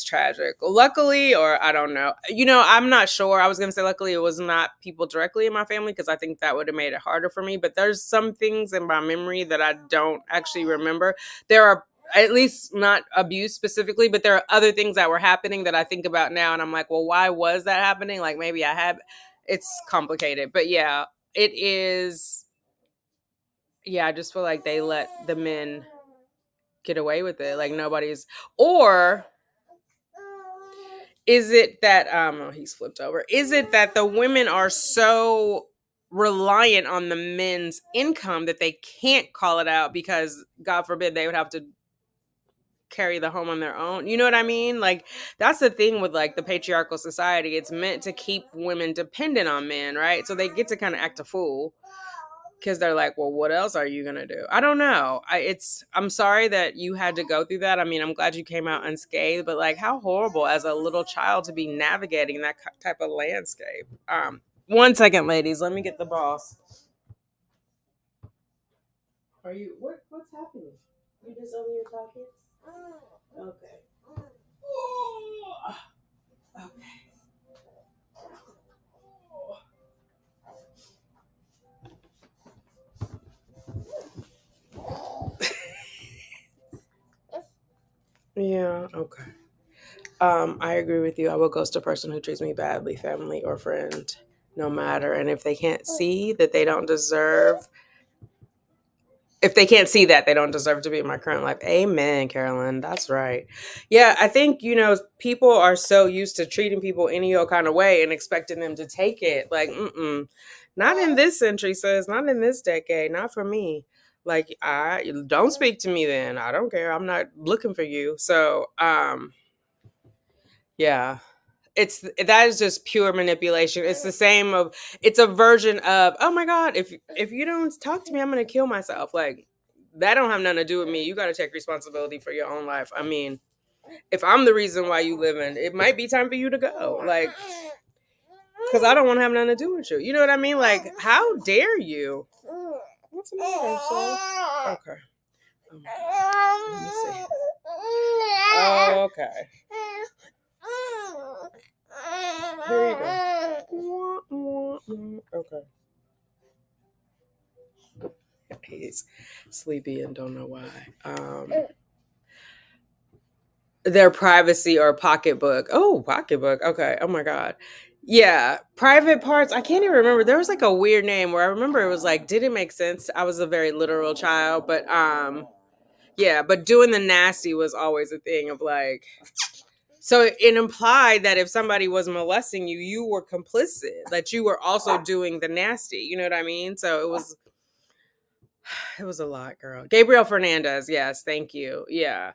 tragic. Luckily, or I don't know. I'm not sure. I was going to say luckily it was not people directly in my family because I think that would have made it harder for me. But there's some things in my memory that I don't actually remember. There are at least not abuse specifically, but there are other things that were happening that I think about now. And I'm like, well, why was that happening? Like maybe it's complicated, but yeah, it is. Yeah. I just feel like they let the men get away with it. Like or is it that, oh, he's flipped over. Is it that the women are so reliant on the men's income that they can't call it out because God forbid they would have to carry the home on their own. You know what I mean? Like that's the thing with like the patriarchal society. It's meant to keep women dependent on men, right? So they get to kind of act a fool because they're like, well, what else are you gonna do? I don't know. I'm sorry that you had to go through that. I mean, I'm glad you came out unscathed, but like how horrible as a little child to be navigating that type of landscape. 1 second, ladies. Let me get the boss. What's happening? You just over here talking? Okay. Yeah, okay. I agree with you. I will ghost a person who treats me badly, family or friend, no matter. And if they can't see that they don't deserve, if they can't see that they don't deserve to be in my current life. Amen, Carolyn. That's right. Yeah, I think, people are so used to treating people any old kind of way and expecting them to take it. Like, not in this century, sis. Not in this decade. Not for me. Like, I don't speak to me then. I don't care. I'm not looking for you. So, yeah. That is just pure manipulation. It's the same of it's a version of, oh my God, if you don't talk to me, I'm gonna kill myself. Like, that don't have nothing to do with me. You gotta take responsibility for your own life. I mean, if I'm the reason why you living, it might be time for you to go. Like, because I don't want to have nothing to do with you. You know what I mean? Like, how dare you? What's the matter, son? Okay. Let me see. Oh, okay. Here you go. Okay. He's sleepy and don't know why. Their privacy or pocketbook. Oh, pocketbook. Okay. Oh my God. Yeah. Private parts. I can't even remember. There was like a weird name where I remember it was like, didn't make sense. I was a very literal child, but yeah, but doing the nasty was always a thing of like, so it implied that if somebody was molesting you, you were complicit, that you were also doing the nasty. You know what I mean? So it was a lot, girl. Gabriel Fernandez. Yes. Thank you. Yeah.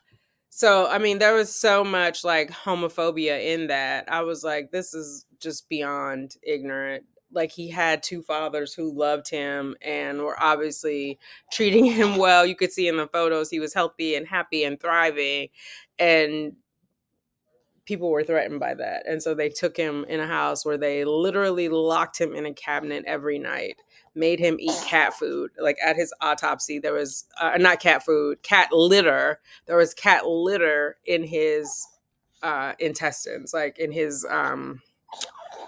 So, I mean, there was so much like homophobia in that. I was like, this is just beyond ignorant. Like, he had two fathers who loved him and were obviously treating him well. You could see in the photos he was healthy and happy and thriving. And people were threatened by that. And so they took him in a house where they literally locked him in a cabinet every night, made him eat cat food. Like, at his autopsy, there was not cat food, cat litter. There was cat litter in his intestines, like in his, oh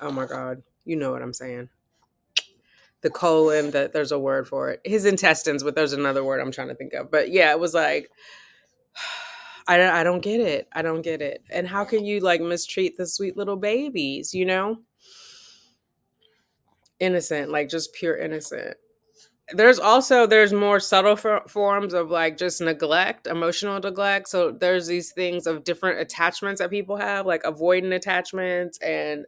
my God, you know what I'm saying. The colon, that there's a word for it. His intestines, but there's another word I'm trying to think of. But yeah, it was like, I don't get it. I don't get it. And how can you like mistreat the sweet little babies, you know? Innocent, like just pure innocent. There's more subtle forms of like just neglect, emotional neglect. So there's these things of different attachments that people have, like avoidant attachments and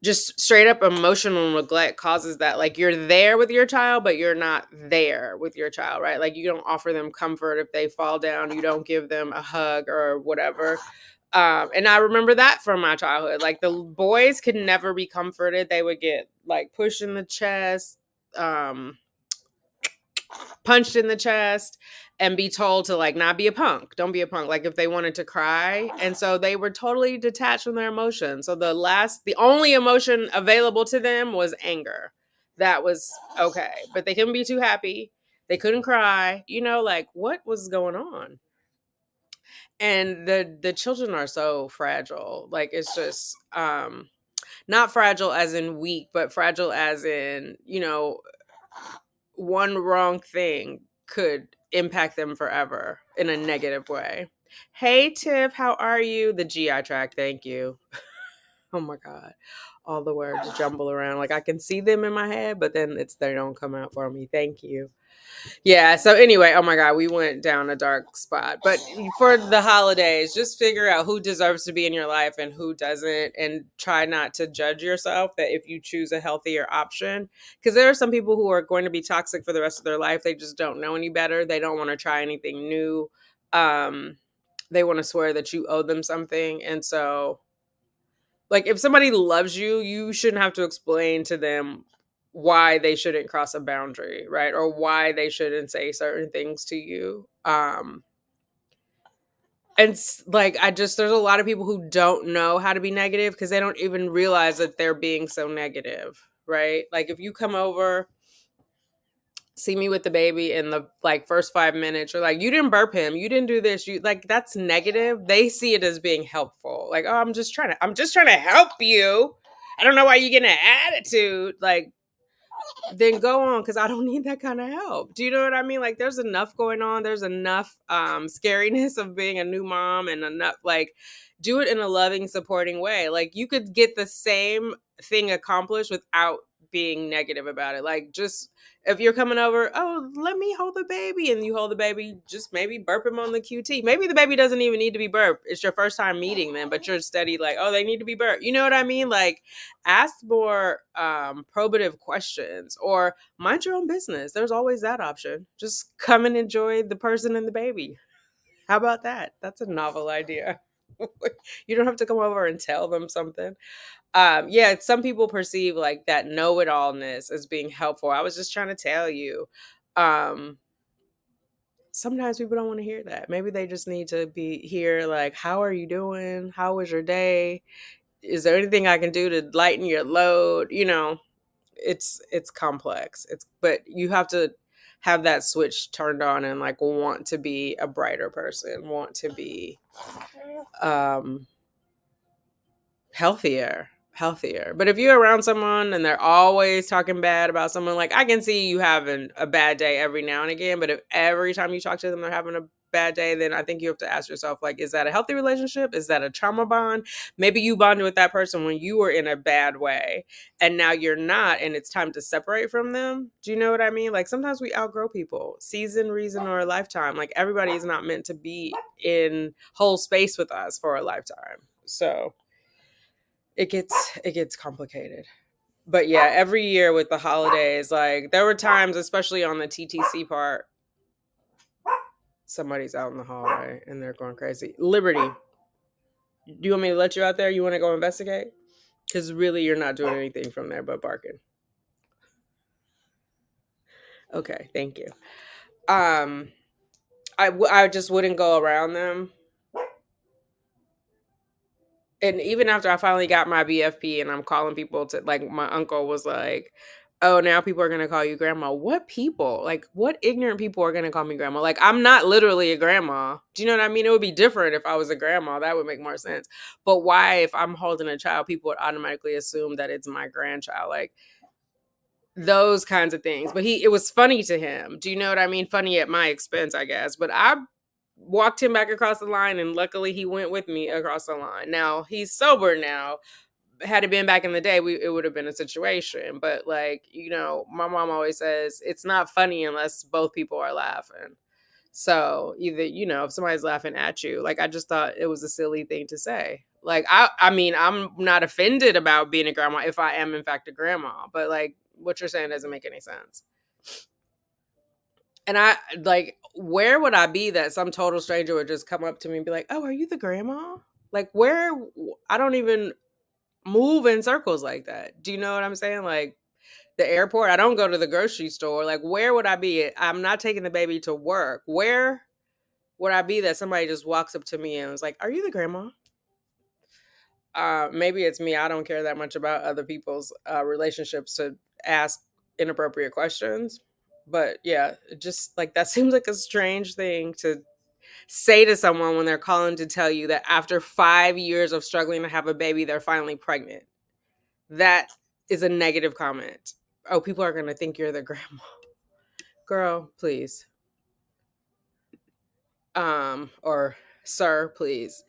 just straight up emotional neglect causes that. Like, you're there with your child but you're not there with your child, right? Like, you don't offer them comfort if they fall down, you don't give them a hug or whatever. And I remember that from my childhood. Like, the boys could never be comforted. They would get like pushed in the chest, um punched in the chest, and be told to like not be a punk, don't be a punk, like if they wanted to cry. And so they were totally detached from their emotions. So the only emotion available to them was anger. That was okay, but they couldn't be too happy, they couldn't cry, you know, like what was going on. And the children are so fragile. Like, it's just not fragile as in weak, but fragile as in, you know, one wrong thing could impact them forever in a negative way. Hey Tiff, how are you? The GI tract, thank you. Oh my God. All the words jumble around. Like, I can see them in my head, but then they don't come out for me. Thank you. Yeah. So anyway, oh my God, we went down a dark spot. But for the holidays, just figure out who deserves to be in your life and who doesn't, and try not to judge yourself that if you choose a healthier option. Because there are some people who are going to be toxic for the rest of their life. They just don't know any better. They don't want to try anything new. They want to swear that you owe them something. And so, like, if somebody loves you, you shouldn't have to explain to them why they shouldn't cross a boundary, right? Or why they shouldn't say certain things to you. And like, there's a lot of people who don't know how to be negative because they don't even realize that they're being so negative, right? Like, if you come over, see me with the baby in the like first 5 minutes, or like, you didn't burp him, you didn't do this, you like, that's negative. They see it as being helpful. Like, oh, I'm just trying to help you. I don't know why you get an attitude. Like, then go on, because I don't need that kind of help. Do you know what I mean? Like, there's enough going on. There's enough scariness of being a new mom, and enough, like, do it in a loving, supporting way. Like, you could get the same thing accomplished without being negative about it. Like, just if you're coming over, oh, let me hold the baby, and you hold the baby, just maybe burp him on the QT. Maybe the baby doesn't even need to be burped. It's your first time meeting them, but you're steady like, oh, they need to be burped. You know what I mean? Like, ask more probative questions, or mind your own business. There's always that option. Just come and enjoy the person and the baby. How about that? That's a novel idea. You don't have to come over and tell them something. Yeah, some people perceive like that know-it-allness as being helpful. I was just trying to tell you. Um, Sometimes people don't want to hear that. Maybe they just need to be here like, how are you doing? How was your day? Is there anything I can do to lighten your load? It's complex. But you have to have that switch turned on and like want to be a brighter person, want to be um healthier. But if you're around someone and they're always talking bad about someone, like, I can see you having a bad day every now and again, but if every time you talk to them they're having a bad day, then I think you have to ask yourself, like, is that a healthy relationship? Is that a trauma bond? Maybe you bonded with that person when you were in a bad way and now you're not, and it's time to separate from them. Do you know what I mean? Like, sometimes we outgrow people, season, reason, or a lifetime. Like, everybody is not meant to be in whole space with us for a lifetime. So it gets complicated. But yeah, every year with the holidays, like, there were times, especially on the TTC part, somebody's out in the hallway and they're going crazy. Liberty, do you want me to let you out there? You want to go investigate? Because really, you're not doing anything from there but barking. Okay, thank you. Um, I just wouldn't go around them. And even after I finally got my BFP and I'm calling people to, like, my uncle was like, oh, now people are going to call you grandma. What people? Like, what ignorant people are going to call me grandma? Like, I'm not literally a grandma. Do you know what I mean? It would be different if I was a grandma. That would make more sense. But why, if I'm holding a child, people would automatically assume that it's my grandchild? Like, those kinds of things. But it was funny to him. Do you know what I mean? Funny at my expense, I guess. But I walked him back across the line, and luckily he went with me across the line. Now he's sober now. Had it been back in the day, it would have been a situation. But, like, my mom always says it's not funny unless both people are laughing. So either, if somebody's laughing at you, like, I just thought it was a silly thing to say. Like, I mean, I'm not offended about being a grandma if I am in fact a grandma, but, like, what you're saying doesn't make any sense. And I, like, where would I be that some total stranger would just come up to me and be like, "Oh, are you the grandma?" Like, where? I don't even move in circles like that. Do you know what I'm saying? Like, the airport, I don't go to the grocery store. Like, where would I be? I'm not taking the baby to work. Where would I be that somebody just walks up to me and was like, "Are you the grandma?" Maybe it's me. I don't care that much about other people's relationships to ask inappropriate questions. But yeah, just like, that seems like a strange thing to say to someone when they're calling to tell you that after 5 years of struggling to have a baby, they're finally pregnant. That is a negative comment. Oh, people are going to think you're the grandma. Girl, please. Or sir, please.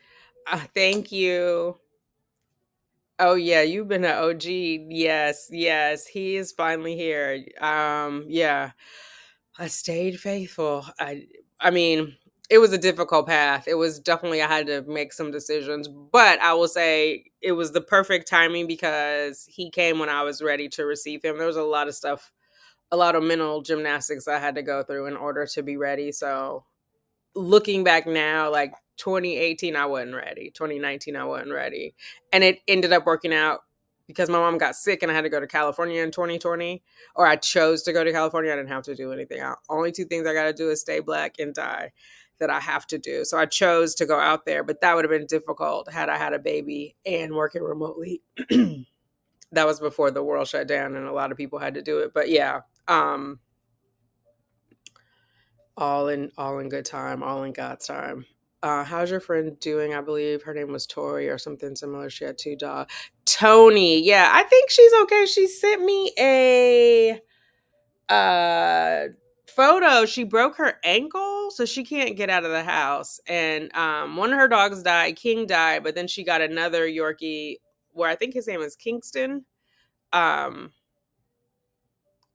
Thank you. Oh yeah, you've been an OG. Yes, yes. He is finally here. Yeah. I stayed faithful. I mean, it was a difficult path. It was definitely, I had to make some decisions, but I will say it was the perfect timing because he came when I was ready to receive him. There was a lot of stuff, a lot of mental gymnastics I had to go through in order to be ready. So, looking back now, like, 2018, I wasn't ready. 2019, I wasn't ready. And it ended up working out because my mom got sick and I had to go to California in 2020. Or I chose to go to California. I didn't have to do anything. Only two things I got to do is stay black and die, that I have to do. So I chose to go out there, but that would have been difficult had I had a baby and working remotely. That was before the world shut down and a lot of people had to do it. But yeah, all in good time, all in God's time. How's your friend doing? I believe her name was Tori or something similar. She had two dogs. Tony, yeah, I think she's okay. She sent me a photo. She broke her ankle, so she can't get out of the house. And one of her dogs died. King died, but then she got another Yorkie, where I think his name is Kingston. Um,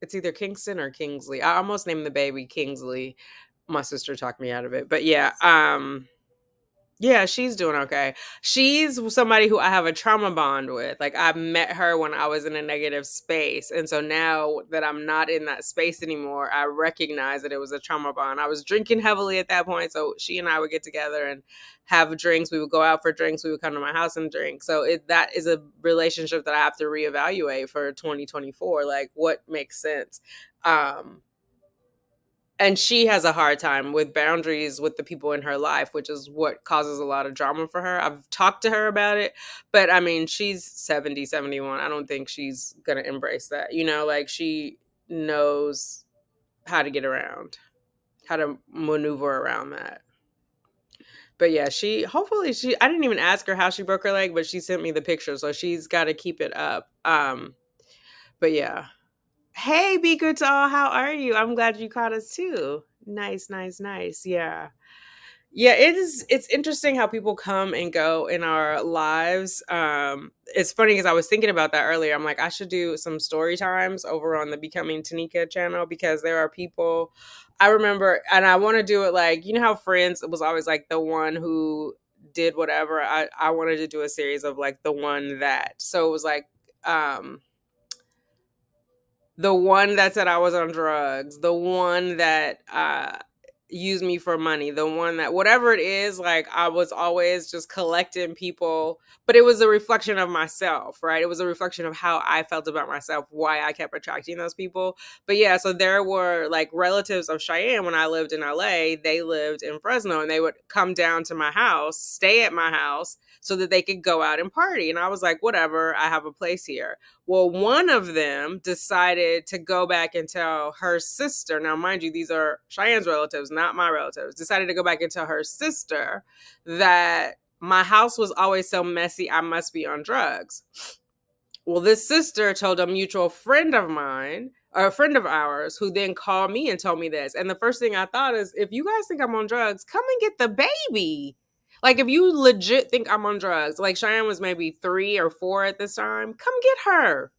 It's either Kingston or Kingsley. I almost named the baby Kingsley. My sister talked me out of it. But yeah, yeah, she's doing okay. She's somebody who I have a trauma bond with. Like, I met her when I was in a negative space. And so now that I'm not in that space anymore, I recognize that it was a trauma bond. I was drinking heavily at that point. So she and I would get together and have drinks. We would go out for drinks. We would come to my house and drink. So that is a relationship that I have to reevaluate for 2024. Like, what makes sense? Um, and she has a hard time with boundaries with the people in her life, which is what causes a lot of drama for her. I've talked to her about it, but I mean, she's 70, 71. I don't think she's going to embrace that. Like, she knows how to get around, how to maneuver around that. But yeah, I didn't even ask her how she broke her leg, but she sent me the picture. So she's got to keep it up. But yeah. Hey, Be Good to All. How are you? I'm glad you caught us too. Nice, nice, nice. Yeah. Yeah, it's interesting how people come and go in our lives. It's funny because I was thinking about that earlier. I'm like, I should do some story times over on the Becoming Tanika channel, because there are people I remember, and I want to do it like, how Friends, it was always like the one who did whatever. I wanted to do a series of like the one that. So it was like the one that said I was on drugs, the one that used me for money, the one that, whatever it is, like, I was always just collecting people, but it was a reflection of myself, right? It was a reflection of how I felt about myself, why I kept attracting those people. But yeah, so there were like relatives of Cheyenne when I lived in LA, they lived in Fresno, and they would come down to my house, stay at my house so that they could go out and party. And I was like, whatever, I have a place here. Well, one of them decided to go back and tell her sister. Now, mind you, these are Cheyenne's relatives, not my relatives. Decided to go back and tell her sister that my house was always so messy, I must be on drugs. Well, this sister told a mutual friend of mine, or a friend of ours, who then called me and told me this. And the first thing I thought is, if you guys think I'm on drugs, come and get the baby. Like, if you legit think I'm on drugs, like Cheyenne was maybe 3 or 4 at this time, come get her.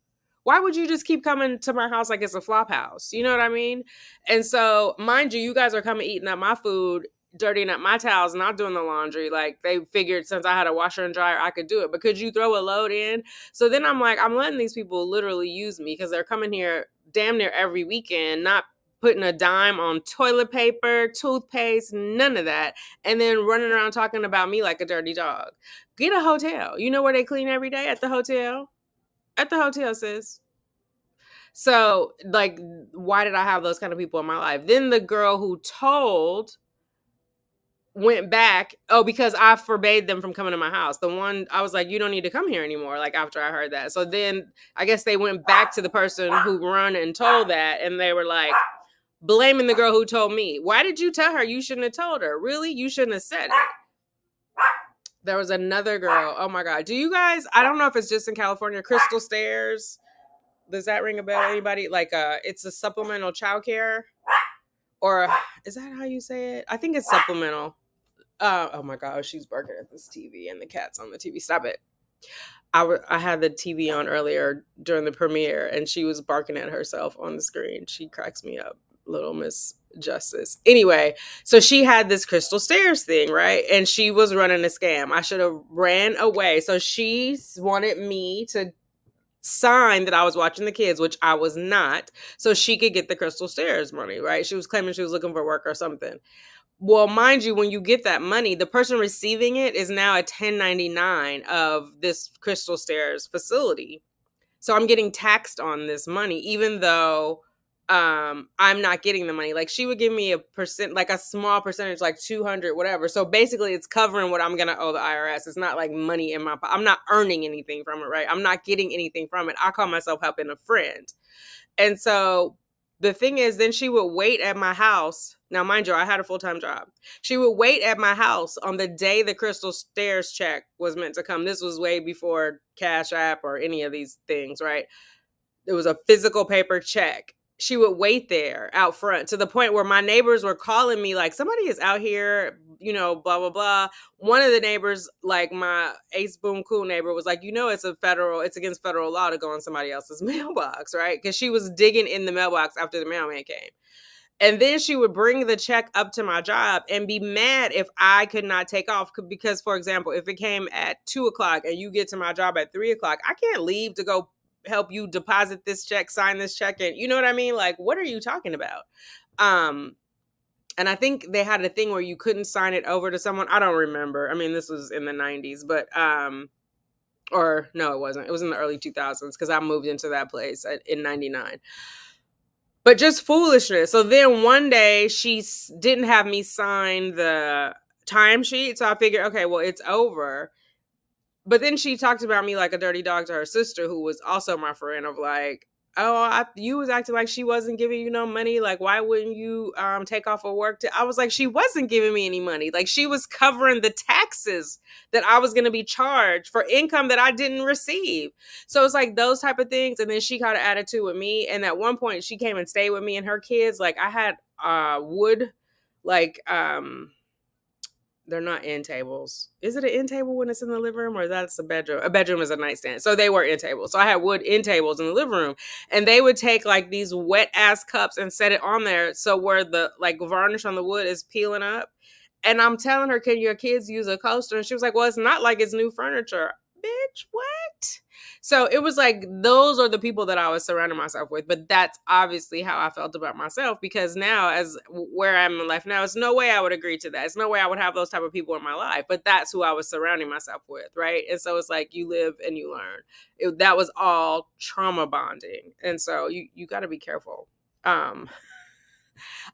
Why would you just keep coming to my house like it's a flop house? You know what I mean? And so, mind you, you guys are coming eating up my food, dirtying up my towels, not doing the laundry. Like, they figured since I had a washer and dryer, I could do it. But could you throw a load in? So then I'm like, I'm letting these people literally use me, because they're coming here damn near every weekend, not putting a dime on toilet paper, toothpaste, none of that, and then running around talking about me like a dirty dog. Get a hotel. You know where they clean every day? At the hotel. At the hotel, sis. So, like, why did I have those kind of people in my life? Then the girl who told went back. Oh, because I forbade them from coming to my house. The one, I was like, you don't need to come here anymore, like, after I heard that. So then I guess they went back to the person who run and told that, and they were like blaming the girl who told me. Why did you tell her? You shouldn't have told her. Really? You shouldn't have said it. There was another girl. Oh my God. Do you guys, I don't know if it's just in California, Crystal Stairs. Does that ring a bell? Anybody? Like, it's a supplemental childcare, or is that how you say it? I think it's supplemental. Oh my gosh, she's barking at this TV and the cat's on the TV. Stop it. I had the TV on earlier during the premiere, and she was barking at herself on the screen. She cracks me up, little Miss Justice. Anyway, so she had this Crystal Stairs thing, right? And she was running a scam. I should have ran away. So she wanted me to sign that I was watching the kids, which I was not, so she could get the Crystal Stairs money, right? She was claiming she was looking for work or something. Well, mind you, when you get that money, the person receiving it is now a 1099 of this Crystal Stairs facility. So I'm getting taxed on this money, even though I'm not getting the money. Like, she would give me a percent, like a small percentage, like 200, whatever. So basically it's covering what I'm going to owe the IRS. It's not like money in my pocket. I'm not earning anything from it, right? I'm not getting anything from it. I call myself helping a friend. And so the thing is, then she would wait at my house. Now, mind you, I had a full-time job. She would wait at my house on the day the Crystal Stairs check was meant to come. This was way before Cash App or any of these things, right? It was a physical paper check. She would wait there out front, to the point where my neighbors were calling me like, somebody is out here, blah, blah, blah. One of the neighbors, like my ace boom cool neighbor, was like, it's against federal law to go on somebody else's mailbox, right? Because she was digging in the mailbox after the mailman came. And then she would bring the check up to my job and be mad if I could not take off. Because, for example, if it came at 2 o'clock and you get to my job at 3 o'clock, I can't leave to go help you deposit this check, sign this check. And you know what I mean? Like, what are you talking about? And I think they had a thing where you couldn't sign it over to someone. I don't remember. I mean, this was in the 90s, but or no, it wasn't. It was in the early 2000s because I moved into that place in 99. But just foolishness. So then one day she didn't have me sign the timesheet. So I figured, okay, well, it's over. But then she talked about me like a dirty dog to her sister, who was also my friend, of like, oh, you was acting like she wasn't giving you no money. Like, why wouldn't you take off of work? I was like, she wasn't giving me any money. Like, she was covering the taxes that I was going to be charged for income that I didn't receive. So it's like those type of things. And then she got an attitude with me. And at one point she came and stayed with me and her kids. Like, I had wood, like, they're not end tables. Is it an end table when it's in the living room, or that's a bedroom? A bedroom is a nightstand. So they were end tables. So I had wood end tables in the living room, and they would take like these wet ass cups and set it on there. So where the like varnish on the wood is peeling up. And I'm telling her, can your kids use a coaster? And she was like, well, it's not like it's new furniture. Bitch, what? So it was like, those are the people that I was surrounding myself with. But that's obviously how I felt about myself, because now, as where I'm in life now, it's no way I would agree to that. It's no way I would have those type of people in my life. But that's who I was surrounding myself with, right? And so it's like, you live and you learn. That was all trauma bonding. And so you got to be careful.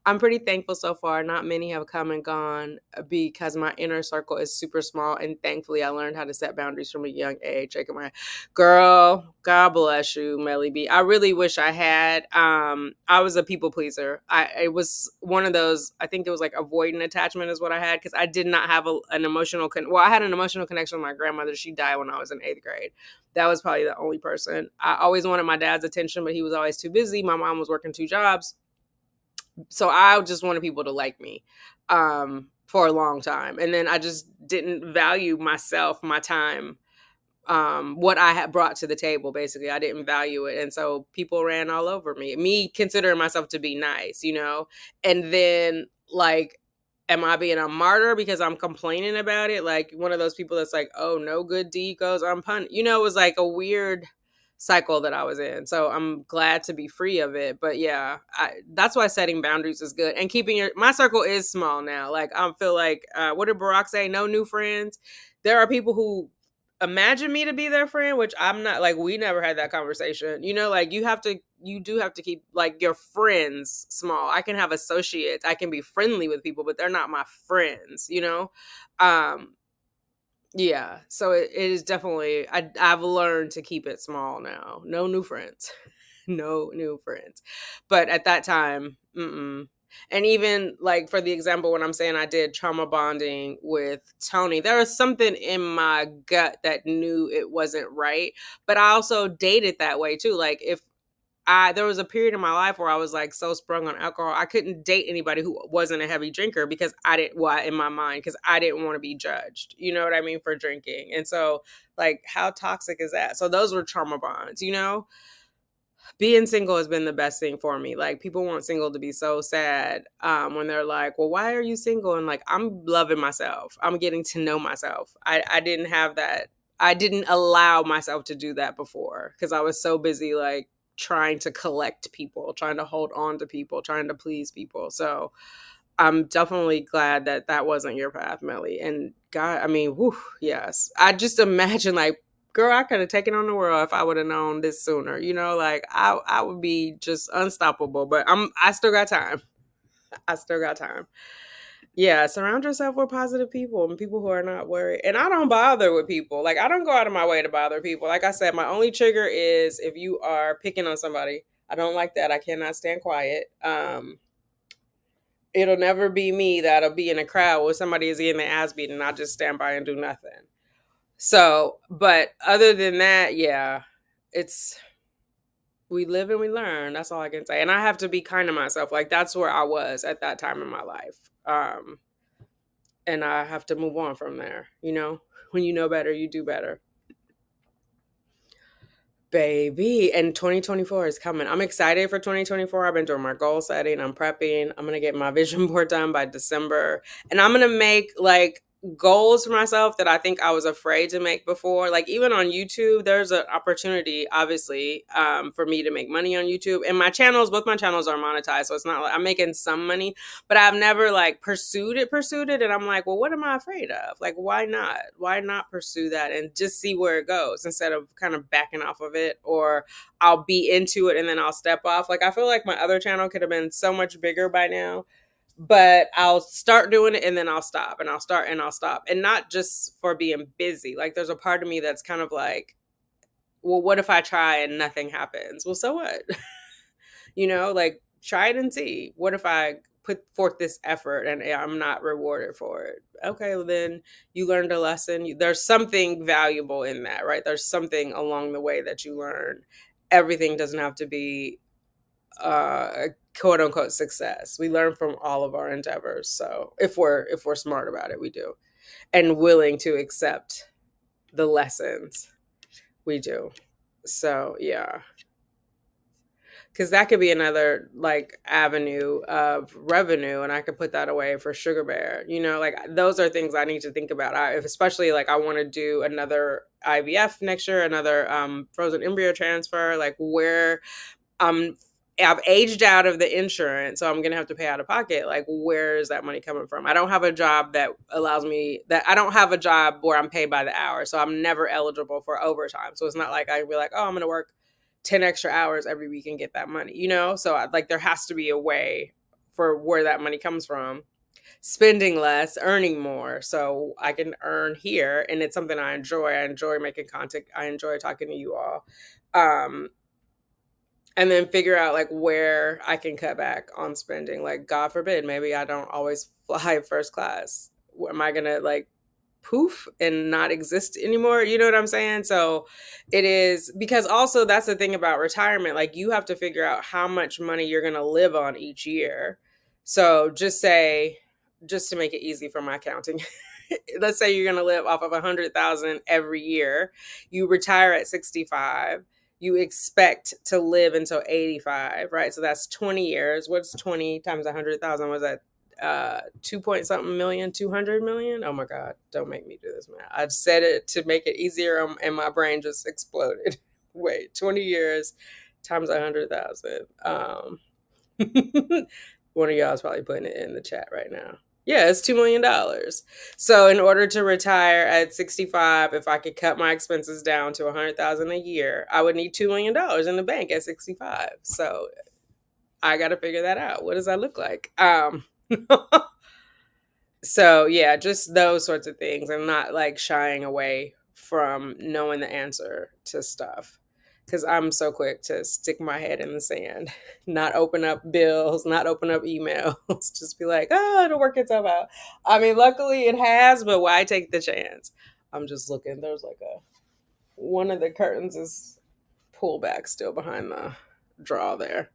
I'm pretty thankful so far. Not many have come and gone because my inner circle is super small. And thankfully, I learned how to set boundaries from a young age. Shaking my girl, God bless you, Melly B. I really wish I had. I was a people pleaser. It was one of those, I think it was like avoidant attachment is what I had, because I did not have an emotional I had an emotional connection with my grandmother. She died when I was in 8th grade. That was probably the only person. I always wanted my dad's attention, but he was always too busy. My mom was working 2 jobs. So I just wanted people to like me for a long time. And then I just didn't value myself, my time, what I had brought to the table. Basically, I didn't value it. And so people ran all over me considering myself to be nice, and then like, am I being a martyr because I'm complaining about it? Like one of those people that's like, oh, no good deed goes unpunished. It was like a weird cycle that I was in. So I'm glad to be free of it. But yeah, that's why setting boundaries is good. And keeping my circle is small now. Like I feel like, what did Barack say? No new friends. There are people who imagine me to be their friend, which I'm not. Like, we never had that conversation. Like you do have to keep like your friends small. I can have associates. I can be friendly with people, but they're not my friends, yeah, so it is definitely, I've learned to keep it small now. No new friends. No new friends. But at that time, mm-mm. And even like for the example, when I'm saying I did trauma bonding with Tony, there was something in my gut that knew it wasn't right. But I also dated that way too. Like if there was a period in my life where I was like so sprung on alcohol, I couldn't date anybody who wasn't a heavy drinker because in my mind, because I didn't want to be judged, you know what I mean, for drinking. And so like, how toxic is that? So those were trauma bonds, being single has been the best thing for me. Like people want single to be so sad when they're like, well, why are you single? And like, I'm loving myself. I'm getting to know myself. I didn't have that. I didn't allow myself to do that before because I was so busy like trying to collect people, trying to hold on to people, trying to please people. So I'm definitely glad that wasn't your path, Melly. And God, I mean, whew, yes. I just imagine like, girl, I could have taken on the world if I would have known this sooner. Like I would be just unstoppable. But I still got time. I still got time. Yeah, surround yourself with positive people and people who are not worried. And I don't bother with people. Like I don't go out of my way to bother people. Like I said, my only trigger is if you are picking on somebody. I don't like that. I cannot stand quiet. It'll never be me that'll be in a crowd where somebody is getting their ass beaten and I'll just stand by and do nothing. So, but other than that, yeah, we live and we learn. That's all I can say. And I have to be kind to myself. Like that's where I was at that time in my life. and I have to move on from there. When you know better, you do better. Baby, and 2024 is coming. I'm excited for 2024. I've been doing my goal setting. I'm prepping. I'm going to get my vision board done by December. And I'm going to make like goals for myself that I think I was afraid to make before. Like even on YouTube, there's an opportunity, obviously, for me to make money on YouTube. And both my channels are monetized. So it's not like I'm making some money, but I've never like pursued it. And I'm like, well, what am I afraid of? Like, why not? Why not pursue that and just see where it goes instead of kind of backing off of it, or I'll be into it and then I'll step off. Like, I feel like my other channel could have been so much bigger by now, but I'll start doing it and then I'll stop and I'll start and I'll stop. And not just for being busy. Like, there's a part of me that's kind of like, well, what if I try and nothing happens? Well, so what? Like try it and see. What if I put forth this effort and I'm not rewarded for it? Okay, well then you learned a lesson. There's something valuable in that, right? There's something along the way that you learn. Everything doesn't have to be a quote unquote success. We learn from all of our endeavors. So if we're smart about it, we do. And willing to accept the lessons, we do. So yeah, because that could be another like avenue of revenue, and I could put that away for Sugar Bear. Like those are things I need to think about. Especially like I want to do another IVF next year, another frozen embryo transfer. Like where I've aged out of the insurance, so I'm gonna have to pay out of pocket. Like, where is that money coming from? I don't have a job that allows me that. I don't have a job where I'm paid by the hour, so I'm never eligible for overtime. So it's not like I'd be like, oh, I'm gonna work 10 extra hours every week and get that money. So like there has to be a way for where that money comes from. Spending less, earning more, so I can earn here, and it's something I enjoy. I enjoy making content. I enjoy talking to you all. And then figure out like where I can cut back on spending. Like, God forbid, maybe I don't always fly first class. Am I gonna like poof and not exist anymore? You know what I'm saying? So it is, because also that's the thing about retirement. Like, you have to figure out how much money you're gonna live on each year. So just to make it easy for my accounting, let's say you're gonna live off of 100,000 every year. You retire at 65. You expect to live until 85, right? So that's 20 years. What's 20 times 100,000? Was that 2 point something million, 200 million? Oh my God, don't make me do this, man. I said it to make it easier and my brain just exploded. Wait, 20 years times 100,000. One of y'all is probably putting it in the chat right now. Yeah, it's $2 million. So in order to retire at 65, if I could cut my expenses down to 100,000 a year, I would need $2 million in the bank at 65. So I got to figure that out. What does that look like? So yeah, just those sorts of things, and not like shying away from knowing the answer to stuff. Because I'm so quick to stick my head in the sand, not open up bills, not open up emails, just be like, oh, it'll work itself out. I mean, luckily it has, but why take the chance? I'm just looking. There's like one of the curtains is pulled back still behind the drawer there.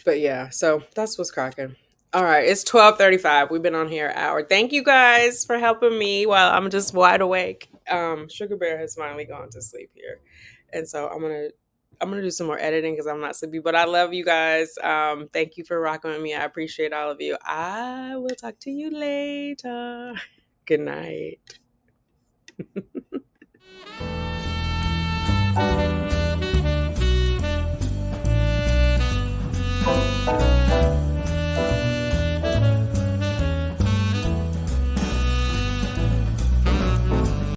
But yeah, so that's what's cracking. All right, it's 12:35. We've been on here an hour. Thank you guys for helping me while I'm just wide awake. Sugar Bear has finally gone to sleep here, and so I'm gonna do some more editing because I'm not sleepy. But I love you guys. Thank you for rocking with me. I appreciate all of you. I will talk to you later. Good night.